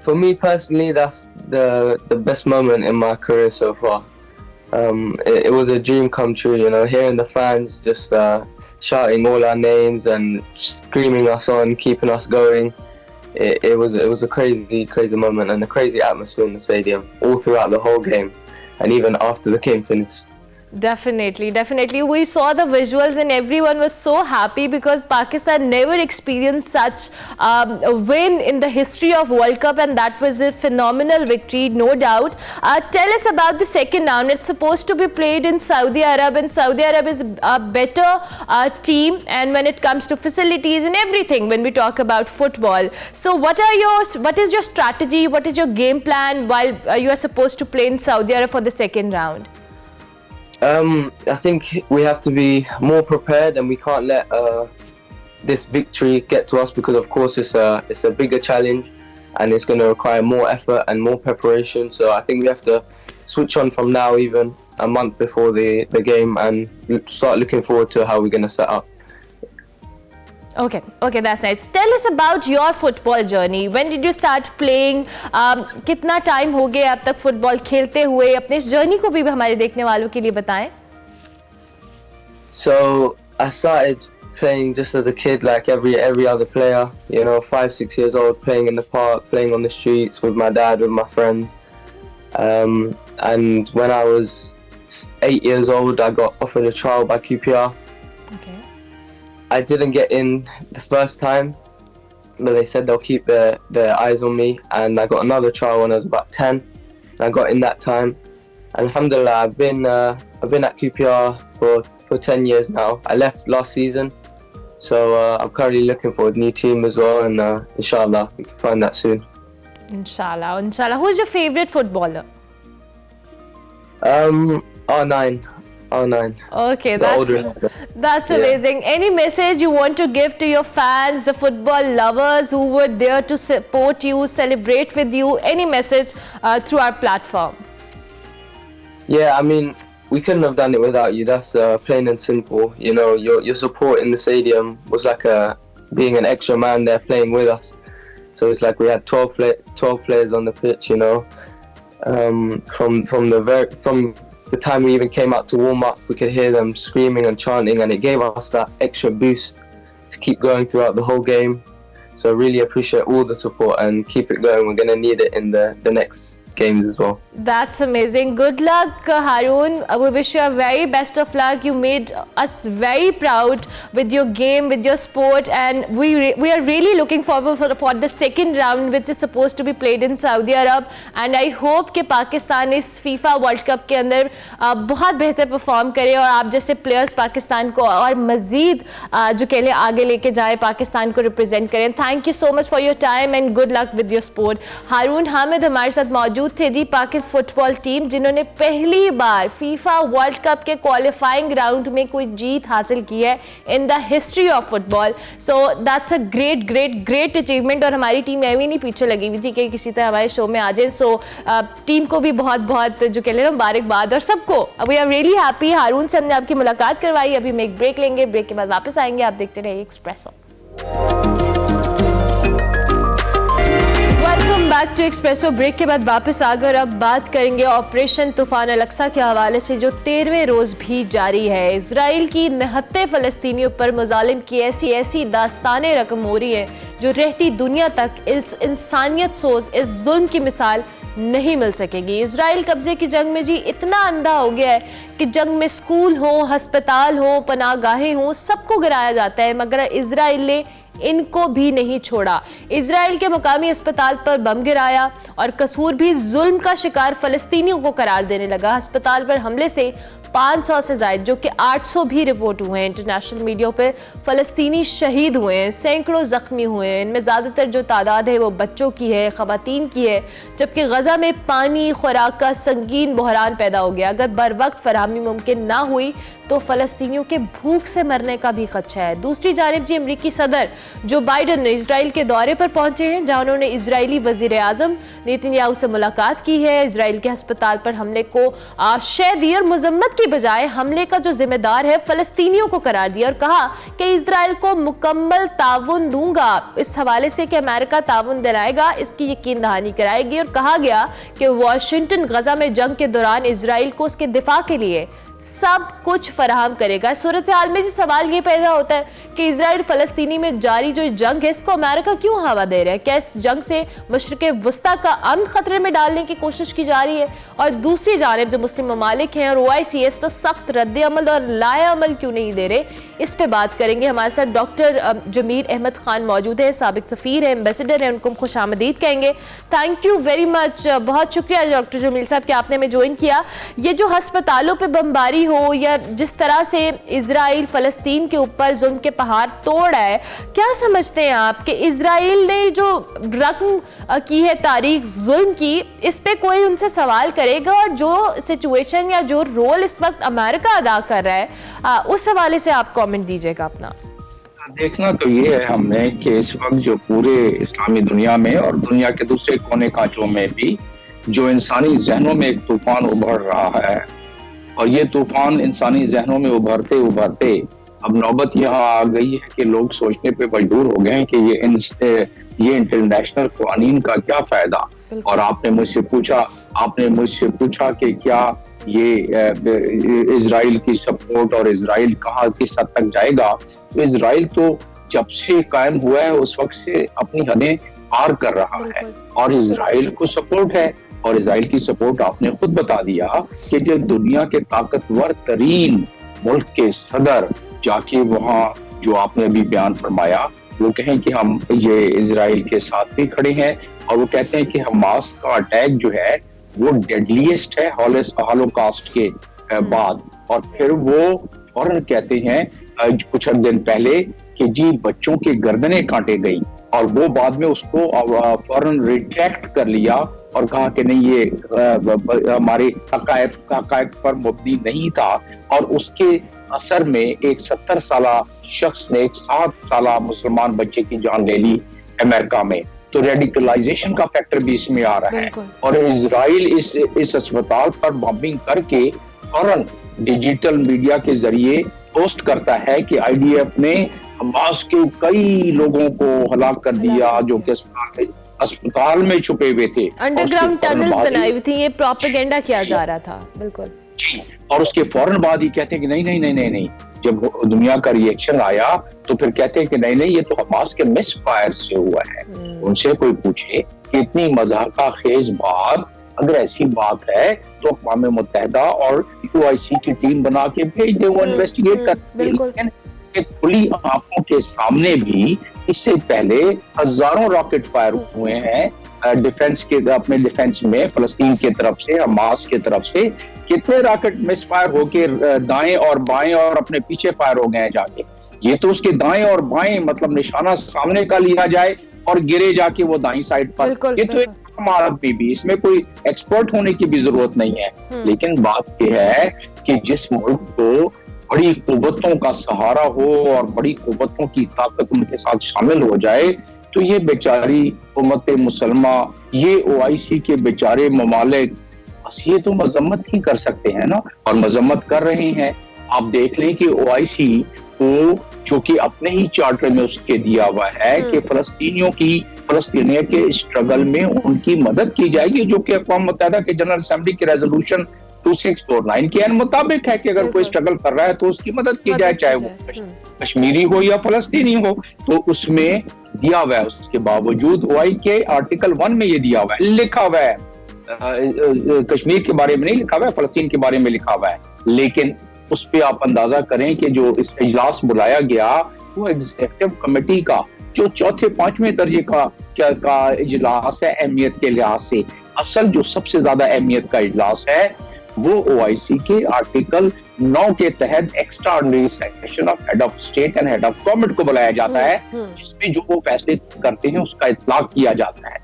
For me personally, that's the best moment in my career so far. It was a dream come true, you know, hearing the fans just shouting all our names and screaming us on, keeping us going. It was a crazy moment and a crazy atmosphere in the stadium all throughout the whole game, and even after the game finished. Definitely. We saw the visuals and everyone was so happy because Pakistan never experienced such a win in the history of World Cup, and that was a phenomenal victory, no doubt. Tell us about the second round. It's supposed to be played in Saudi Arab, and Saudi Arab is a better team, and when it comes to facilities and everything, when we talk about football. So what is your strategy? What is your game plan while you are supposed to play in Saudi Arab for the second round? I think we have to be more prepared, and we can't let this victory get to us, because of course it's a bigger challenge and it's going to require more effort and more preparation. So I think we have to switch on from now, even a month before the game, and start looking forward to how we're going to set up. Okay, that's nice. Tell us about your football journey. When did you start playing? कितना टाइम हो गया अब तक फुटबॉल खेलते हुए? अपने इस जर्नी को भी हमारे देखने वालों के लिए बताएं. So I started playing just as a kid, like every other player. 5-6 years old, playing in the park, playing on the streets with my dad, with my friends. And when I was 8 years old, I got offered a trial by QPR. Okay. I didn't get in the first time, but they said they'll keep their eyes on me, and I got another trial when I was about 10. And I got in that time, and alhamdulillah, I've been at QPR for 10 years now. I left last season, so I'm currently looking for a new team as well, and inshallah we can find that soon. Inshallah. Who's your favorite footballer? R9. Okay, that's Yeah. amazing. Any message you want to give to your fans, the football lovers who were there to support you, celebrate with you? Any message through our platform? Yeah, I mean, we couldn't have done it without you. That's plain and simple. Your support in the stadium was like being an extra man there playing with us. So it's like we had 12 players on the pitch. From the time we even came out to warm up, we could hear them screaming and chanting, and it gave us that extra boost to keep going throughout the whole game. So I really appreciate all the support, and keep it going. We're going to need it in the next games as well. That's amazing. Good luck, Haroon. We wish you a very best of luck. You made us very proud with your game, with your sport, and we are really looking forward for the second round, which is supposed to be played in Saudi Arab. And I hope कि पाकिस्तान इस FIFA World Cup के अंदर बहुत बेहतर परफॉर्म करे, और आप जैसे प्लेयर्स पाकिस्तान को और मजीद जो कह लें आगे लेके जाए, पाकिस्तान को रिप्रेजेंट करें. Thank you so much for your time and good luck with your sport. Haroon Hamid हमारे साथ मौजूद थे जी, पाकिस्तान फुटबॉल टीम जिन्होंने पहली बार फीफा वर्ल्ड कप के क्वालिफाइंग राउंड में कोई जीत हासिल की है in the history of football. So that's a great achievement, और हमारी टीम ऐवी नहीं पीछे लगी हुई थी कि किसी तरह हमारे शो में आ जाए. सो टीम को भी बहुत जो कह लेना मुबारकबाद, और सबको वी आर रियली हैप्पी. हारून से हमने आपकी मुलाकात करवाई. अभी हम एक ब्रेक लेंगे, ब्रेक के बाद वापस आएंगे. आप देखते रहिए Expresso. Welcome back to Expresso. Break के बाद वापस आकर अब बात करेंगे ऑपरेशन तूफान अल-अक्सा के हवाले से, जो 13वें रोज़ भी जारी है. इजराइल की निहत्ते फ़लस्तीनियों पर मुजालिम की ऐसी दास्तानें रकम हो रही हैं जो रहती दुनिया तक इस इंसानियत सोज इस जुल्म की मिसाल नहीं मिल सकेगी. इजराइल कब्जे की जंग में जी इतना अंधा हो गया है कि जंग में स्कूल हो, हस्पताल हो, पनाहगाहें हो, सबको गिराया जाता है, मगर इजराइल ने इनको भी नहीं छोड़ा. इजराइल के मुकामी अस्पताल पर बम गिराया और कसूर भी जुल्म का शिकार फलस्तीनियों को करार देने लगा. अस्पताल पर हमले से 500 से ज़ायद, जो कि 800 भी रिपोर्ट हुए हैं इंटरनेशनल मीडिया पे, फ़लस्तीनी शहीद हुए हैं, सैकड़ों ज़ख्मी हुए हैं. इनमें ज़्यादातर जो तादाद है वो बच्चों की है, ख़वातीन की है, जबकि गज़ा में पानी खुराक का संगीन बहरान पैदा हो गया. अगर बर वक्त फरहमी मुमकिन ना हुई तो फ़लस्तीनियों के भूख से मरने का भी खदशा है. दूसरी जानिब जी अमरीकी सदर जो बाइडन ने इजराइल के दौरे पर पहुंचे हैं, जहां उन्होंने इजरायली वज़ीर आज़म नेतन्याहू से मुलाकात की है. इजराइल के अस्पताल पर हमले को शह दी और मजम्मत की बजाय हमले का जो जिम्मेदार है फ़लस्तीनियों को करार दिया, और कहा कि इजराइल को मुकम्मल ताउन दूंगा. इस हवाले से कि अमेरिका ताउन दिलाएगा, इसकी यकीन दहानी कराएगी. और कहा गया कि वाशिंगटन गजा में जंग के दौरान इजराइल को उसके दिफा के लिए सब कुछ फराहम करेगा। सूरत हाल में जो सवाल ये पैदा होता है कि इजराइल फ़लस्तीनी में जारी जो जंग है इसको अमेरिका क्यों हवा दे रहा है? क्या इस जंग से मशरिक़ वस्ता का अमन खतरे में डालने की कोशिश की जा रही है? और दूसरी जानिब जो मुस्लिम ममालिक हैं और OIC इस पर सख्त रद्द अमल और लाए अमल क्यों नहीं दे रहे, इस पर बात करेंगे। हमारे साथ डॉक्टर जमीर अहमद खान मौजूद है, साबिक सफ़ीर है, एम्बेसडर है, उनको खुश आमदीद कहेंगे। थैंक यू वेरी मच, बहुत शुक्रिया डॉक्टर जमील साहब कि आपने हमें ज्वाइन किया। ये जो हस्पतालों पे बमबारी हो या जिस तरह से इजराइल फ़लस्तीन के ऊपर जुल्म के पहाड़ तोड़ है, क्या समझते हैं आप कि इजराइल ने जो रकम की है तारीख जुल्म की, इस पे कोई उनसे सवाल करेगा? और जो सिचुएशन या जो रोल इस वक्त अमेरिका अदा कर रहा है, उस हवाले से आप कमेंट दीजिएगा अपना। देखना तो ये है हमने कि इस वक्त जो पूरे इस्लामी दुनिया में और दुनिया के दूसरे कोने कांचों में भी जो इंसानी जहनों में एक तूफान उभर रहा है, और ये तूफान इंसानी जहनों में उभरते उभरते अब नौबत यहाँ आ गई है कि लोग सोचने पे मजबूर हो गए हैं कि ये इंटरनेशनल कानून का क्या फायदा। और आपने मुझसे पूछा कि क्या ये इजराइल की सपोर्ट और इजराइल कहाँ किस हद तक जाएगा। तो इजराइल तो जब से कायम हुआ है उस वक्त से अपनी हदें पार कर रहा है और इजराइल को सपोर्ट है। और इजराइल की सपोर्ट आपने खुद बता दिया कि जो दुनिया के ताकतवर तरीन मुल्क के सदर जाके वहाँ जो आपने अभी बयान फरमाया, वो कहें कि हम ये इजराइल के साथ भी खड़े हैं, और वो कहते हैं कि हमास का अटैक जो है वो डेडलीस्ट है हॉलोकॉस्ट के बाद। और फिर वो फौरन कहते हैं कुछ दिन पहले कि जी बच्चों के गर्दनें काटे गई, और वो बाद में उसको फौरन रिट्रैक्ट कर लिया और कहा कि नहीं ये हमारे हकायक पर मुबनी नहीं था। और उसके असर में एक 70 साला शख्स ने एक 7 साला मुसलमान बच्चे की जान ले ली अमेरिका में। तो रेडिकलाइजेशन का फैक्टर भी इसमें आ रहा है। और इजराइल इस अस्पताल पर बॉम्बिंग करके फौरन डिजिटल मीडिया के जरिए पोस्ट करता है कि IDF ने हमास के कई लोगों को हलाक कर दिया जो कि अस्पताल में छुपे हुए थे, अंडरग्राउंड टनल्स बनाई हुई थी, ये प्रोपेगेंडा किया जा रहा था। बिल्कुल जी। और उसके फौरन बाद ही कहते हैं कि नहीं, जब दुनिया का रिएक्शन आया तो फिर कहते हैं कि नहीं ये तो हमास के मिस फायर से हुआ है। उनसे कोई पूछे कि इतनी मजाका खेज बात अगर ऐसी बात है तो अक़वाम मुत्तहिदा और OIC की टीम बना के भेज दे, वो इन्वेस्टिगेट कर। खुली आंखों के सामने भी इससे पहले हजारों रॉकेट फायर हुए हैं डिफेंस के अपने डिफेंस में फलस्तीन की तरफ से, हमास की तरफ से। कितने रॉकेट मिस फायर होके दाएं और बाएं और अपने पीछे फायर हो गए हैं जाके। ये तो उसके दाएं और बाएं मतलब निशाना सामने का लिया जाए और गिरे जाके वो दाईं साइड पर। ये तो एक आदमी भी, इसमें कोई एक्सपर्ट होने की भी जरूरत नहीं है। लेकिन बात यह है कि जिस मुल्क को बड़ी कुव्वतों का सहारा हो और बड़ी कुव्वतों की ताकत उनके साथ शामिल हो जाए, तो ये बेचारी उम्मत मुसलमा, ये OIC के बेचारे ममालिक बस ये तो मजम्मत ही कर सकते हैं ना, और मजम्मत कर रहे हैं। आप देख लें कि OIC को जो कि अपने ही चार्टर में उसके दिया हुआ है कि फलस्तीनियों के स्ट्रगल में उनकी मदद की जाएगी, जो कि अक़वाम मुत्तहिदा के जनरल असेंबली के रेजोल्यूशन 2649 के मुताबिक है कि अगर कोई स्ट्रगल कर रहा है तो उसकी मदद की जाए, चाहे वो कश्मीरी हो या फलस्तीनी हो। तो उसमें दिया हुआ है। उसके बावजूद OIC के आर्टिकल 1 में ये दिया हुआ है, लिखा हुआ है, कश्मीर के बारे में नहीं लिखा हुआ है, फलस्तीन के बारे में लिखा हुआ है। लेकिन उस पे आप अंदाजा करें कि जो इस इजलास बुलाया गया वो एग्जीक्यूटिव कमेटी का जो 4-5वें दर्जे का इजलास है अहमियत के लिहाज से। असल जो सबसे ज्यादा अहमियत का इजलास है वो OIC के आर्टिकल 9 के तहत extraordinary session of head of state and head of government को बुलाया जाता है, जिसमें जो वो फैसले करते हैं उसका इत्तलाक किया जाता है।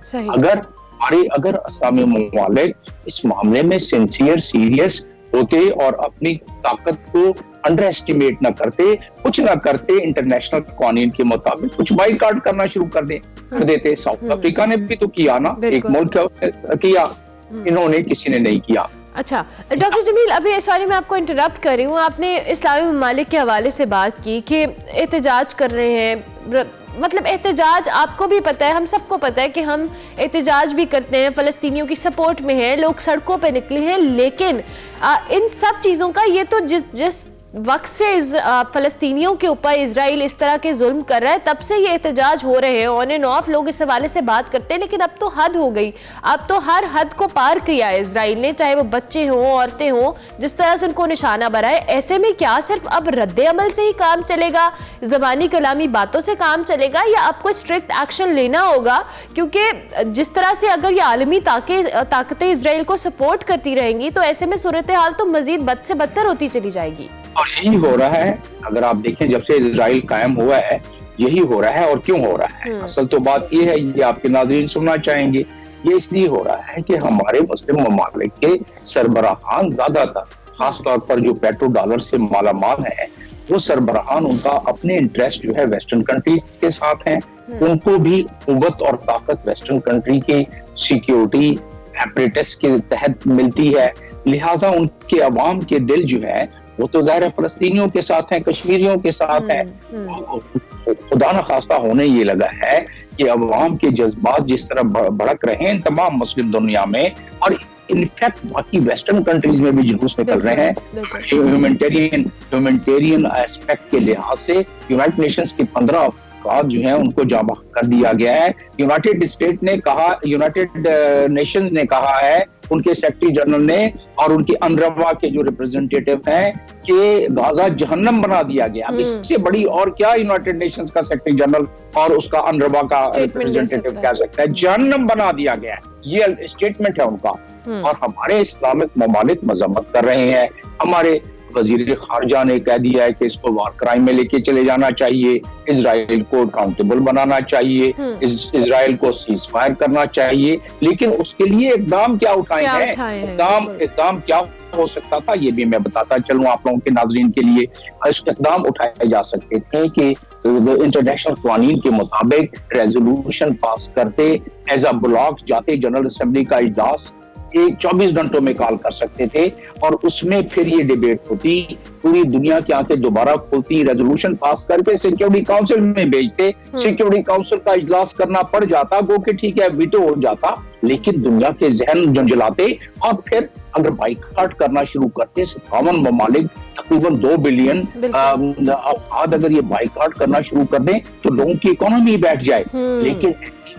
अगर इस्लामी ममालिक इस मामले में सिंसियर सीरियस होते और अपनी ताकत को अंडर एस्टिमेट न करते, कुछ न करते, इंटरनेशनल कानून के मुताबिक कुछ बाइकाट करना शुरू कर देते। साउथ अफ्रीका ने भी तो किया ना, एक मुल्क किया, इन्होंने किसी ने नहीं किया। अच्छा डॉक्टर जमील, अभी सॉरी मैं आपको इंटरप्ट कर रही हूँ, आपने इस्लामी ममालिक के हवाले से बात की कि एहतजाज कर रहे हैं, मतलब एहतजाज, आपको भी पता है, हम सबको पता है कि हम एहतजाज भी करते हैं, फ़लस्तीनियों की सपोर्ट में हैं, लोग सड़कों पे निकले हैं, लेकिन इन सब चीज़ों का ये तो जिस वक्त से फ़लस्तीनियों के ऊपर इजराइल इस तरह के जुल्म कर रहा है तब से ये एहतजाज हो रहे हैं, ऑन एंड ऑफ लोग इस हवाले से बात करते हैं, लेकिन अब तो हद हो गई, अब तो हर हद को पार किया है इजराइल ने, चाहे वो बच्चे हों, औरतें हों, जिस तरह से उनको निशाना बनाए। ऐसे में क्या सिर्फ अब रद्द अमल से ही काम चलेगा, ज़बानी कलामी बातों से काम चलेगा, या आपको स्ट्रिक्ट एक्शन लेना होगा? क्योंकि जिस तरह से अगर ये आलमी ताकतें इजराइल को सपोर्ट करती रहेंगी तो ऐसे में सूरत हाल तो मजीद बद से बदतर होती चली जाएगी। और यही हो रहा है, अगर आप देखें जब से इजराइल कायम हुआ है यही हो रहा है। और क्यों हो रहा है? असल तो बात ये है, ये आपके नाज़रीन सुनना चाहेंगे, ये इसलिए हो रहा है कि हमारे मुस्लिम ममालिक के सरबराहान ज्यादातर, खासतौर पर जो पेट्रो डॉलर से माला माल है, वो सरबराहान उनका अपने इंटरेस्ट जो है वेस्टर्न कंट्रीज के साथ हैं, उनको भी कुव्वत और ताकत वेस्टर्न कंट्री की सिक्योरिटी एपरेटस के तहत मिलती है, लिहाजा उनके अवाम के दिल जो है वो तो ज़ाहिर है फलस्तीनियों के साथ हैं, कश्मीरियों के साथ है। खुदा न खास्ता होने ये लगा है कि अवाम के जज्बात जिस तरह भड़क रहे हैं तमाम मुस्लिम दुनिया में, और इनफैक्ट बाकी वेस्टर्न कंट्रीज में भी जुलूस निकल रहे हैं, ह्यूमैनिटेरियन एस्पेक्ट के लिहाज से यूनाइटेड नेशंस के 15 अफराद जो हैं उनको जमा कर दिया गया है। यूनाइटेड स्टेट ने कहा, यूनाइटेड नेशंस ने कहा है, उनके सेक्रेटरी जनरल ने और उनके अनरवा के जो रिप्रेजेंटेटिव हैं कि गाजा जहन्नम बना दिया गया। अब इससे बड़ी और क्या यूनाइटेड नेशंस का सेक्रेटरी जनरल और उसका अनरवा का रिप्रेजेंटेटिव कह सकता है? जहन्नम बना दिया गया, ये स्टेटमेंट है उनका। और हमारे इस्लामिक ममालिक मजम्मत कर रहे हैं, हमारे वजीर खारजा ने कह दिया है कि इसको वार क्राइम में लेके चले जाना चाहिए, इजराइल को अकाउंटेबल बनाना चाहिए, इजराइल को सीज फायर करना चाहिए, लेकिन उसके लिए इकदाम क्या उठाए हैं? इकदाम क्या हो सकता था ये भी मैं बताता चलूं आप लोगों के नाजरीन के लिए। इकदाम उठाए जा सकते थे कि इंटरनेशनल कानून के मुताबिक रेजोल्यूशन पास करते, एज अ ब्लॉक जाते जनरल असेंबली का इजलास 24 घंटों में कॉल कर सकते थे, और उसमें फिर ये डिबेट होती, पूरी दुनिया की आंखें दोबारा खुलती, रेजोल्यूशन पास करके सिक्योरिटी काउंसिल में भेजते, सिक्योरिटी काउंसिल का इजलास करना पड़ जाता, गो कि ठीक है वीटो हो जाता, लेकिन दुनिया के जहन झंझलाते, और फिर अगर बाइकाट करना शुरू करते 57 ममालिक तकरीबन 2 बिलियन अफराद अगर ये बाइकाट करना शुरू कर दें तो लोगों की इकोनॉमी बैठ जाए। लेकिन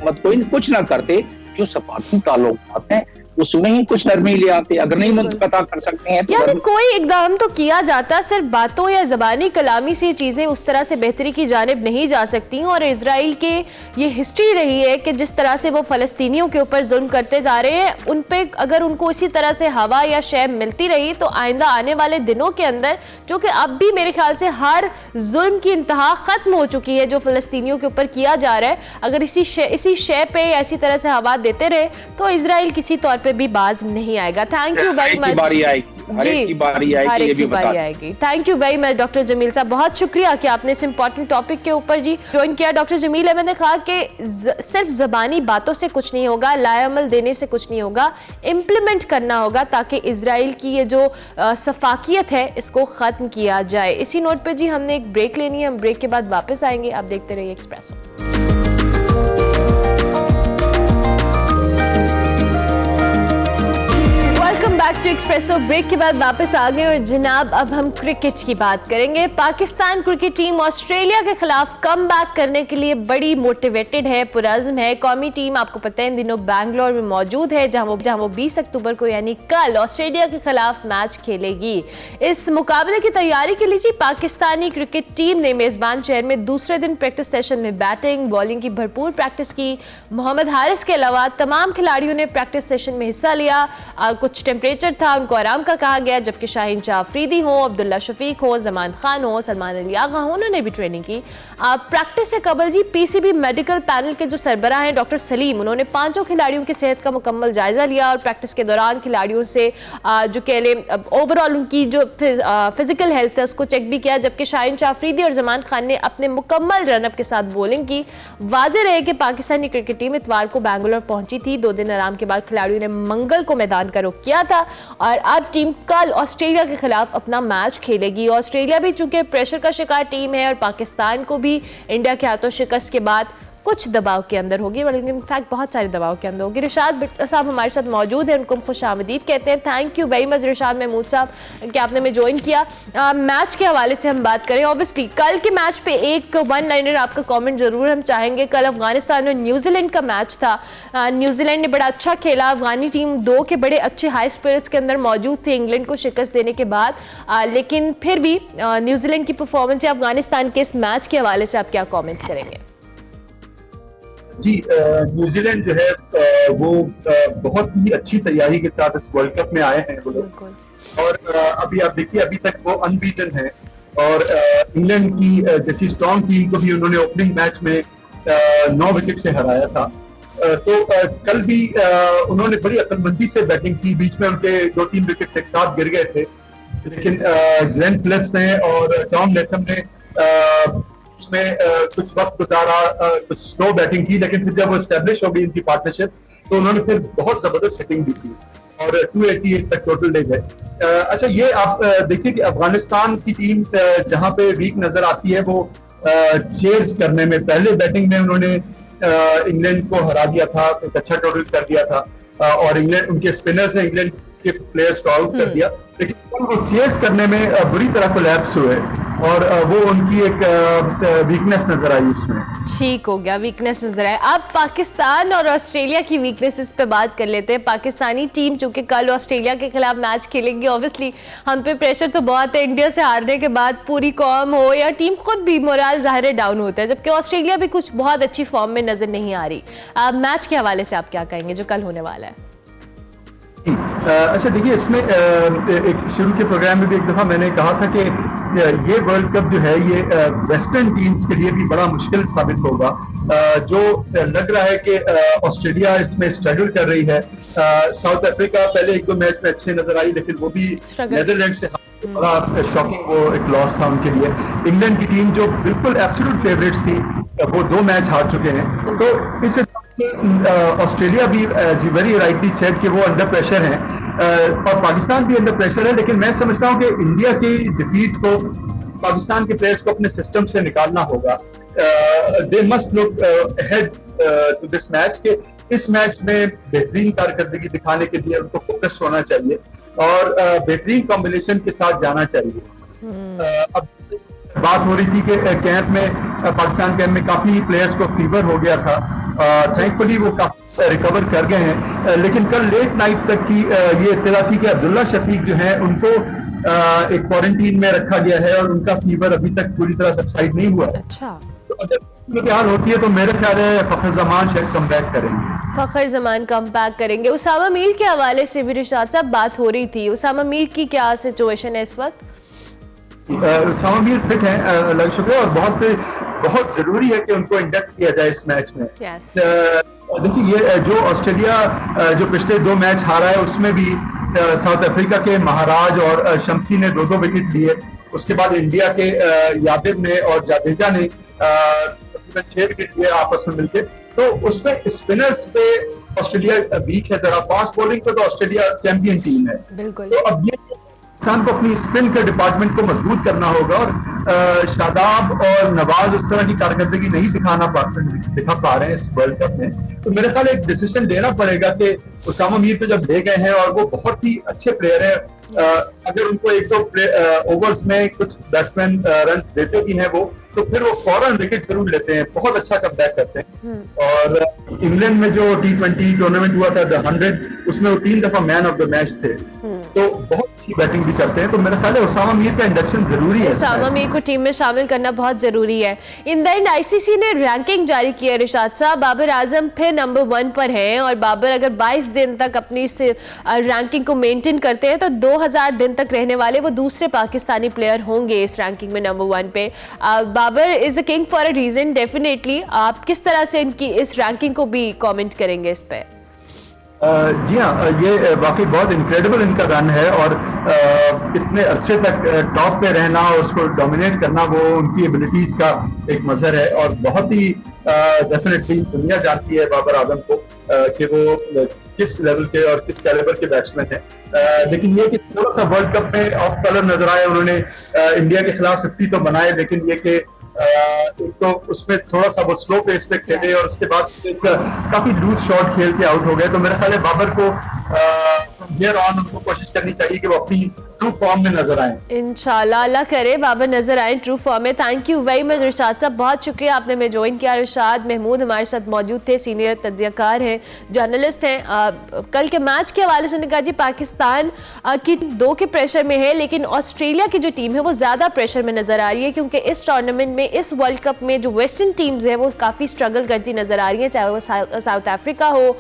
मत कोई कुछ ना करते, जो सफारती ताल्लुकात हैं उसमें ही कुछ नरमी ले आते, अगर नहीं मुंतकता कर सकते हैं तो यानी कोई इकदाम तो किया जाता, सिर्फ बातों या ज़बानी कलामी से चीज़ें उस तरह से बेहतरी की जानिब नहीं जा सकती। और इजराइल के ये हिस्ट्री रही है कि जिस तरह से वो फ़लस्तीनियों के ऊपर जुल्म करते जा रहे हैं, उन पे अगर उनको इसी तरह से हवा या शय मिलती रही तो आइंदा आने वाले दिनों के अंदर, जो कि अब भी मेरे ख्याल से हर जुल्म की इंतहा ख़त्म हो चुकी है जो फ़लस्तीनियों के ऊपर किया जा रहा है, अगर इसी शय पे ऐसी तरह से हवा देते रहे तो इजराइल किसी तौर पे भी बाज नहीं आएगा। Thank you very much. हर बारी आएगी। Thank you very much doctor Jameel साहब, बहुत शुक्रिया कि आपने इस इंपॉर्टेंट टॉपिक के ऊपर जी ज्वाइन किया। डॉक्टर जमील अहमद ने कहा कि सिर्फ ज़बानी बातों से कुछ नहीं होगा, लाएअमल देने से कुछ नहीं होगा, इम्प्लीमेंट करना होगा ताकि इजराइल की ये जो सफाकियत है इसको ख़त्म किया जाए। इसी नोट पर जी हमने एक ब्रेक लेनी है, हम ब्रेक के बाद वापस आएंगे। आप देखते रहिए Expresso. Back to Expresso. Break के बाद वापस आ गए और जनाब अब हम क्रिकेट की बात करेंगे। पाकिस्तान क्रिकेट टीम ऑस्ट्रेलिया के खिलाफ कम बैक करने के लिए बड़ी मोटिवेटेड है, पुरज़्म है। कौमी टीम आपको पता है इन दिनों बैंगलोर में मौजूद है, जहां वो 20 अक्टूबर को यानी कल ऑस्ट्रेलिया के खिलाफ मैच खेलेगी। इस मुकाबले की तैयारी के लिए पाकिस्तानी क्रिकेट टीम ने मेजबान शहर में दूसरे दिन प्रैक्टिस सेशन में बैटिंग बॉलिंग की भरपूर प्रैक्टिस की। मोहम्मद हारिस के अलावा तमाम खिलाड़ियों ने प्रैक्टिस सेशन में हिस्सा लिया। कुछ टेम्परेचर था, उनको आराम का कहा गया, जबकि शाहीन शाह अफरीदी हो, अब्दुल्ला शफीक हो, जमान खान हो, सलमान अली आगा हो, उन्होंने भी ट्रेनिंग की। प्रैक्टिस से कबल जी पीसीबी मेडिकल पैनल के जो सरबराह हैं डॉक्टर सलीम, उन्होंने 5 खिलाड़ियों की सेहत का मुकम्मल जायजा लिया और प्रैक्टिस के दौरान खिलाड़ियों से जो कह लें ओवरऑल उनकी जो फिजिकल हेल्थ है उसको चेक भी किया, जबकि शाहीन शाह अफरीदी और जमान खान ने अपने मुकम्मल रनअप के साथ बॉलिंग की। वाज़ेह रहे कि पाकिस्तानी क्रिकेट टीम इतवार को बैंगलोर पहुंची थी। 2 दिन आराम के बाद खिलाड़ियों ने मंगल को मैदान का रुख किया था। था और अब टीम कल ऑस्ट्रेलिया के खिलाफ अपना मैच खेलेगी। ऑस्ट्रेलिया भी चूंकि प्रेशर का शिकार टीम है और पाकिस्तान को भी इंडिया के हाथों शिकस्त के बाद कुछ दबाव के अंदर होगी, बल्कि इनफैक्ट बहुत सारे दबाव के अंदर होगी। रिशाद साहब हमारे साथ मौजूद हैं, उनको हम खुशामदीद कहते हैं। Thank you very much Rishad Mahmood साहब कि आपने हमें ज्वाइन किया। मैच के हवाले से हम बात करें, ऑब्वियसली कल के मैच पे एक वन लाइनर आपका कमेंट जरूर हम चाहेंगे। कल अफगानिस्तान और न्यूजीलैंड का मैच था। न्यूजीलैंड ने बड़ा अच्छा खेला, अफगानी टीम दो के बड़े अच्छे हाई स्पिरिट्स के अंदर मौजूद थे इंग्लैंड को शिकस्त देने के बाद, लेकिन फिर भी न्यूजीलैंड की परफॉर्मेंस या अफगानिस्तान के इस मैच के हवाले से आप क्या कॉमेंट करेंगे? जी, न्यूजीलैंड जो है वो बहुत ही अच्छी तैयारी के साथ इस वर्ल्ड कप में आए हैं वो लोग, और अभी आप देखिए अभी तक वो अनबीटन है। और इंग्लैंड की जैसी स्ट्रॉन्ग टीम को भी उन्होंने ओपनिंग मैच में 9 विकेट से हराया था। तो कल भी उन्होंने बड़ी अक्लमंदी से बैटिंग की, बीच में उनके 2-3 विकेट एक साथ गिर गए थे, लेकिन ग्लेन फिलिप्स ने और टॉम लेथम ने उसमें कुछ वक्त गुजारा, कुछ स्लो बैटिंग की, लेकिन फिर जब वो एस्टेब्लिश हो गई इनकी पार्टनरशिप तो उन्होंने फिर बहुत जबरदस्त हिटिंग दी थी और 288 तक टोटल ले गए। अच्छा, ये आप देखिए कि अफगानिस्तान की टीम जहां पे वीक नजर आती है वो चेज करने में, पहले बैटिंग में उन्होंने इंग्लैंड को हरा दिया था, एक अच्छा टोटल कर दिया था और इंग्लैंड उनके स्पिनर्स ने इंग्लैंड के प्लेयर्स को आउट कर दिया, लेकिन वो चेस करने में बुरी तरह कोलैप्स हुए और वो उनकी एक वीकनेस नजर आई उसमें। ठीक हो गया, वीकनेस नजर आए। अब पाकिस्तान और ऑस्ट्रेलिया की वीकनेसेस पे बात कर लेते हैं। पाकिस्तानी टीम चूंकि कल ऑस्ट्रेलिया के खिलाफ मैच खेलेंगी, ऑब्वियसली हम पे प्रेशर तो बहुत है। इंडिया से हारने के बाद पूरी कौम हो या टीम खुद भी मोराल ज़ाहिर डाउन होता है, जबकि ऑस्ट्रेलिया भी कुछ बहुत अच्छी फॉर्म में नजर नहीं आ रही। मैच के हवाले से आप क्या कहेंगे जो कल होने वाला है? अच्छा देखिए, इसमें एक शुरू के प्रोग्राम में भी एक दफा मैंने कहा था कि ये वर्ल्ड कप जो है ये वेस्टर्न टीम्स के लिए भी बड़ा मुश्किल साबित होगा। जो लग रहा है कि ऑस्ट्रेलिया इसमें स्ट्रगल कर रही है। साउथ अफ्रीका पहले 1-2 मैच में अच्छे नजर आई, लेकिन वो भी नेदरलैंड से बड़ा शॉकिंग वो एक लॉस था उनके लिए। इंग्लैंड की टीम जो बिल्कुल एब्सोल्यूट फेवरेट थी वो 2 मैच हार चुके हैं। तो इस हिसाब से ऑस्ट्रेलिया भी वेरी राइटली सेड कि वो अंडर प्रेशर है और पाकिस्तान भी अंडर प्रेशर है, लेकिन मैं समझता हूं कि इंडिया की डिफीट को पाकिस्तान के प्लेयर्स को अपने सिस्टम से निकालना होगा। They must look ahead to this match कि इस मैच में बेहतरीन कारकर्दगी दिखाने के लिए उनको फोकस होना चाहिए और बेहतरीन कॉम्बिनेशन के साथ जाना चाहिए। अब बात हो रही थी कि कैंप में, पाकिस्तान कैंप में काफी प्लेयर्स को फीवर हो गया था, थैंकफुली वो काफी रिकवर कर गए हैं, लेकिन कल लेट नाइट तक की ये इत्तला थी कि अब्दुल्ला शफीक जो है उनको एक क्वारंटीन में रखा गया है और उनका फीवर अभी तक पूरी तरह सबसाइड नहीं हुआ है। अच्छा, तो अगर हाल होती है तो मेरे ख्याल है फखर जमान शायद कम बैक करेंगे। फखर जमान कम बैक करेंगे। उसामा मीर के हवाले से भी रिशाद साहब बात हो रही थी, उसामा मीर की क्या सिचुएशन है इस वक्त? उसामा मीर फिट हैं, अल्लाह का शुक्र है, और बहुत जरूरी है कि उनको इंडक्ट किया जाए इस मैच में। देखिए, ये जो ऑस्ट्रेलिया जो पिछले 2 मैच हारा है उसमें भी साउथ अफ्रीका के महाराज और शमसी ने 2-2 विकेट लिए। उसके बाद इंडिया के यादव ने और जाडेजा ने 6 विकेट लिए आपस में मिलकर। तो उसमें स्पिनर्स पे ऑस्ट्रेलिया वीक है जरा, फास्ट बॉलिंग पे तो ऑस्ट्रेलिया चैंपियन टीम है। बिल्कुल। तो अब ये पाकिस्तान को अपनी स्पिन के डिपार्टमेंट को मजबूत करना होगा और शादाब और नवाज उस तरह की कारकर्दगी नहीं दिखा पा रहे हैं इस वर्ल्ड कप में। तो मेरे ख्याल एक डिसीजन लेना पड़ेगा कि उसामा मीर को जब ले गए हैं और वो बहुत ही अच्छे प्लेयर है, अगर उनको 1-2 ओवर्स में कुछ बैट्समैन रन्स देते भी हैं वो, तो फिर वो फौरन विकेट जरूर लेते हैं, बहुत अच्छा कमबैक करते हैं। और इंग्लैंड में जो T20 टूर्नामेंट हुआ था 100, उसमें वो 3 दफा मैन ऑफ द मैच थे, तो बहुत अच्छी बैटिंग भी करते हैं। तो मेरा ख्याल है उसामा मीर का इंडक्शन जरूरी है, उसामा मीर को टीम में शामिल करना बहुत जरूरी है। इन द एंड आईसीसी ने रैंकिंग जारी की है रिशाद साहब, बाबर आजम फिर नंबर 1 पर हैं और बाबर अगर 22 दिन तक अपनी इस रैंकिंग को मेंटेन करते हैं तो 2000 दिन तक रहने वाले वो दूसरे पाकिस्तानी प्लेयर होंगे इस रैंकिंग में नंबर 1 पे। Babar is a king for a reason definitely. आप किस तरह से इनकी इस रैंकिंग को भी कमेंट करेंगे इस पे? जी हाँ, ये वाकई बहुत इनक्रेडिबल इनका रन है और इतने अरसे तक टॉप पे रहना और उसको डोमिनेट करना वो उनकी एबिलिटीज का एक मजहर है और बहुत ही डेफिनेटली दुनिया जानती है बाबर आजम को कि वो किस लेवल के और किस कैलिबर के बैट्समैन हैं। लेकिन ये कि थोड़ा सा वर्ल्ड कप में ऑफ कलर नजर आए, उन्होंने इंडिया के खिलाफ 50 तो बनाए, लेकिन ये कि एक तो उसमें थोड़ा सा वो स्लो पेस पे खेले और उसके बाद एक काफी लूज शॉट खेल के आउट हो गए। तो मेरा ख्याल है बाबर को हियर ऑन उनको कोशिश करनी चाहिए कि वो अपनी ट्रू फॉर्म में नजर आए। इंशाल्लाह अल्लाह करे बाबर नजर आए ट्रू फॉर्म में। थैंक यू वेरी मच इरशाद साहब, बहुत शुक्रिया आपने हमें ज्वाइन किया। इरशाद महमूद हमारे साथ मौजूद थे, सीनियर तज्जियाकार हैं, जर्नलिस्ट हैं। कल के मैच के हवाले से कहा जी पाकिस्तान की 2 के प्रेशर में है, लेकिन ऑस्ट्रेलिया की जो टीम है वो ज़्यादा प्रेशर में नज़र आ रही है, क्योंकि इस टूर्नामेंट में, इस वर्ल्ड कप में जो वेस्टर्न टीम्स हैं वो काफ़ी स्ट्रगल करती नज़र आ रही हैं, चाहे वो साउथ अफ्रीका हो,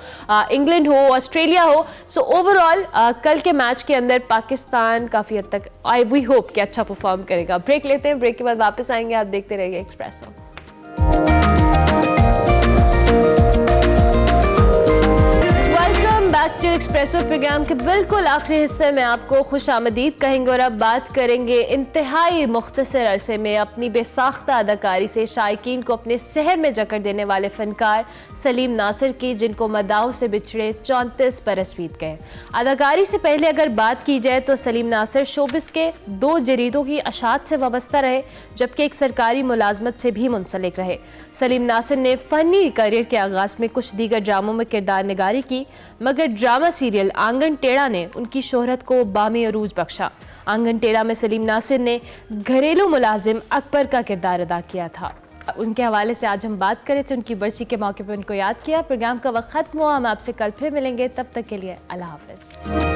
इंग्लैंड हो, ऑस्ट्रेलिया हो। सो ओवरऑल कल के मैच के अंदर पाकिस्तान काफ़ी हद तक वी होप कि अच्छा परफॉर्म करेगा। ब्रेक लेते हैं, ब्रेक के बाद वापस आएंगे। आप देखते रहिए Expresso. Back to Expresso programme के बिल्कुल आखिरी हिस्से में आपको खुश आमदीद कहेंगे और अब बात करेंगे इंतहाई मुख्तसर अरसे में अपनी बेसाख्ता अदाकारी से शायकीन को अपने सहर में जकड़ देने वाले फनकार सलीम नासिर की, जिनको मदाओं से बिछड़े 34 बरस बीत गए। अदाकारी से पहले अगर बात की जाए तो सलीम नासिर शोबिस के 2 जरीदों की अशात से वाबस्ता रहे, जबकि एक सरकारी मुलाजमत से भी मुंसलिक रहे। सलीम नासिर ने फ़नी करियर के आगाज़ में कुछ दीगर ड्रामों में किरदार निगारी की, मगर ड्रामा सीरियल आंगन टेढ़ा ने उनकी शोहरत को बामी अरूज बख्शा। आंगन टेढ़ा में सलीम नासिर ने घरेलू मुलाजिम अकबर का किरदार अदा किया था। उनके हवाले से आज हम बात करें थे, उनकी बरसी के मौके पर उनको याद किया। प्रोग्राम का वक्त खत्म हुआ, हम आपसे कल फिर मिलेंगे, तब तक के लिए अल्लाह हाफ़िज़।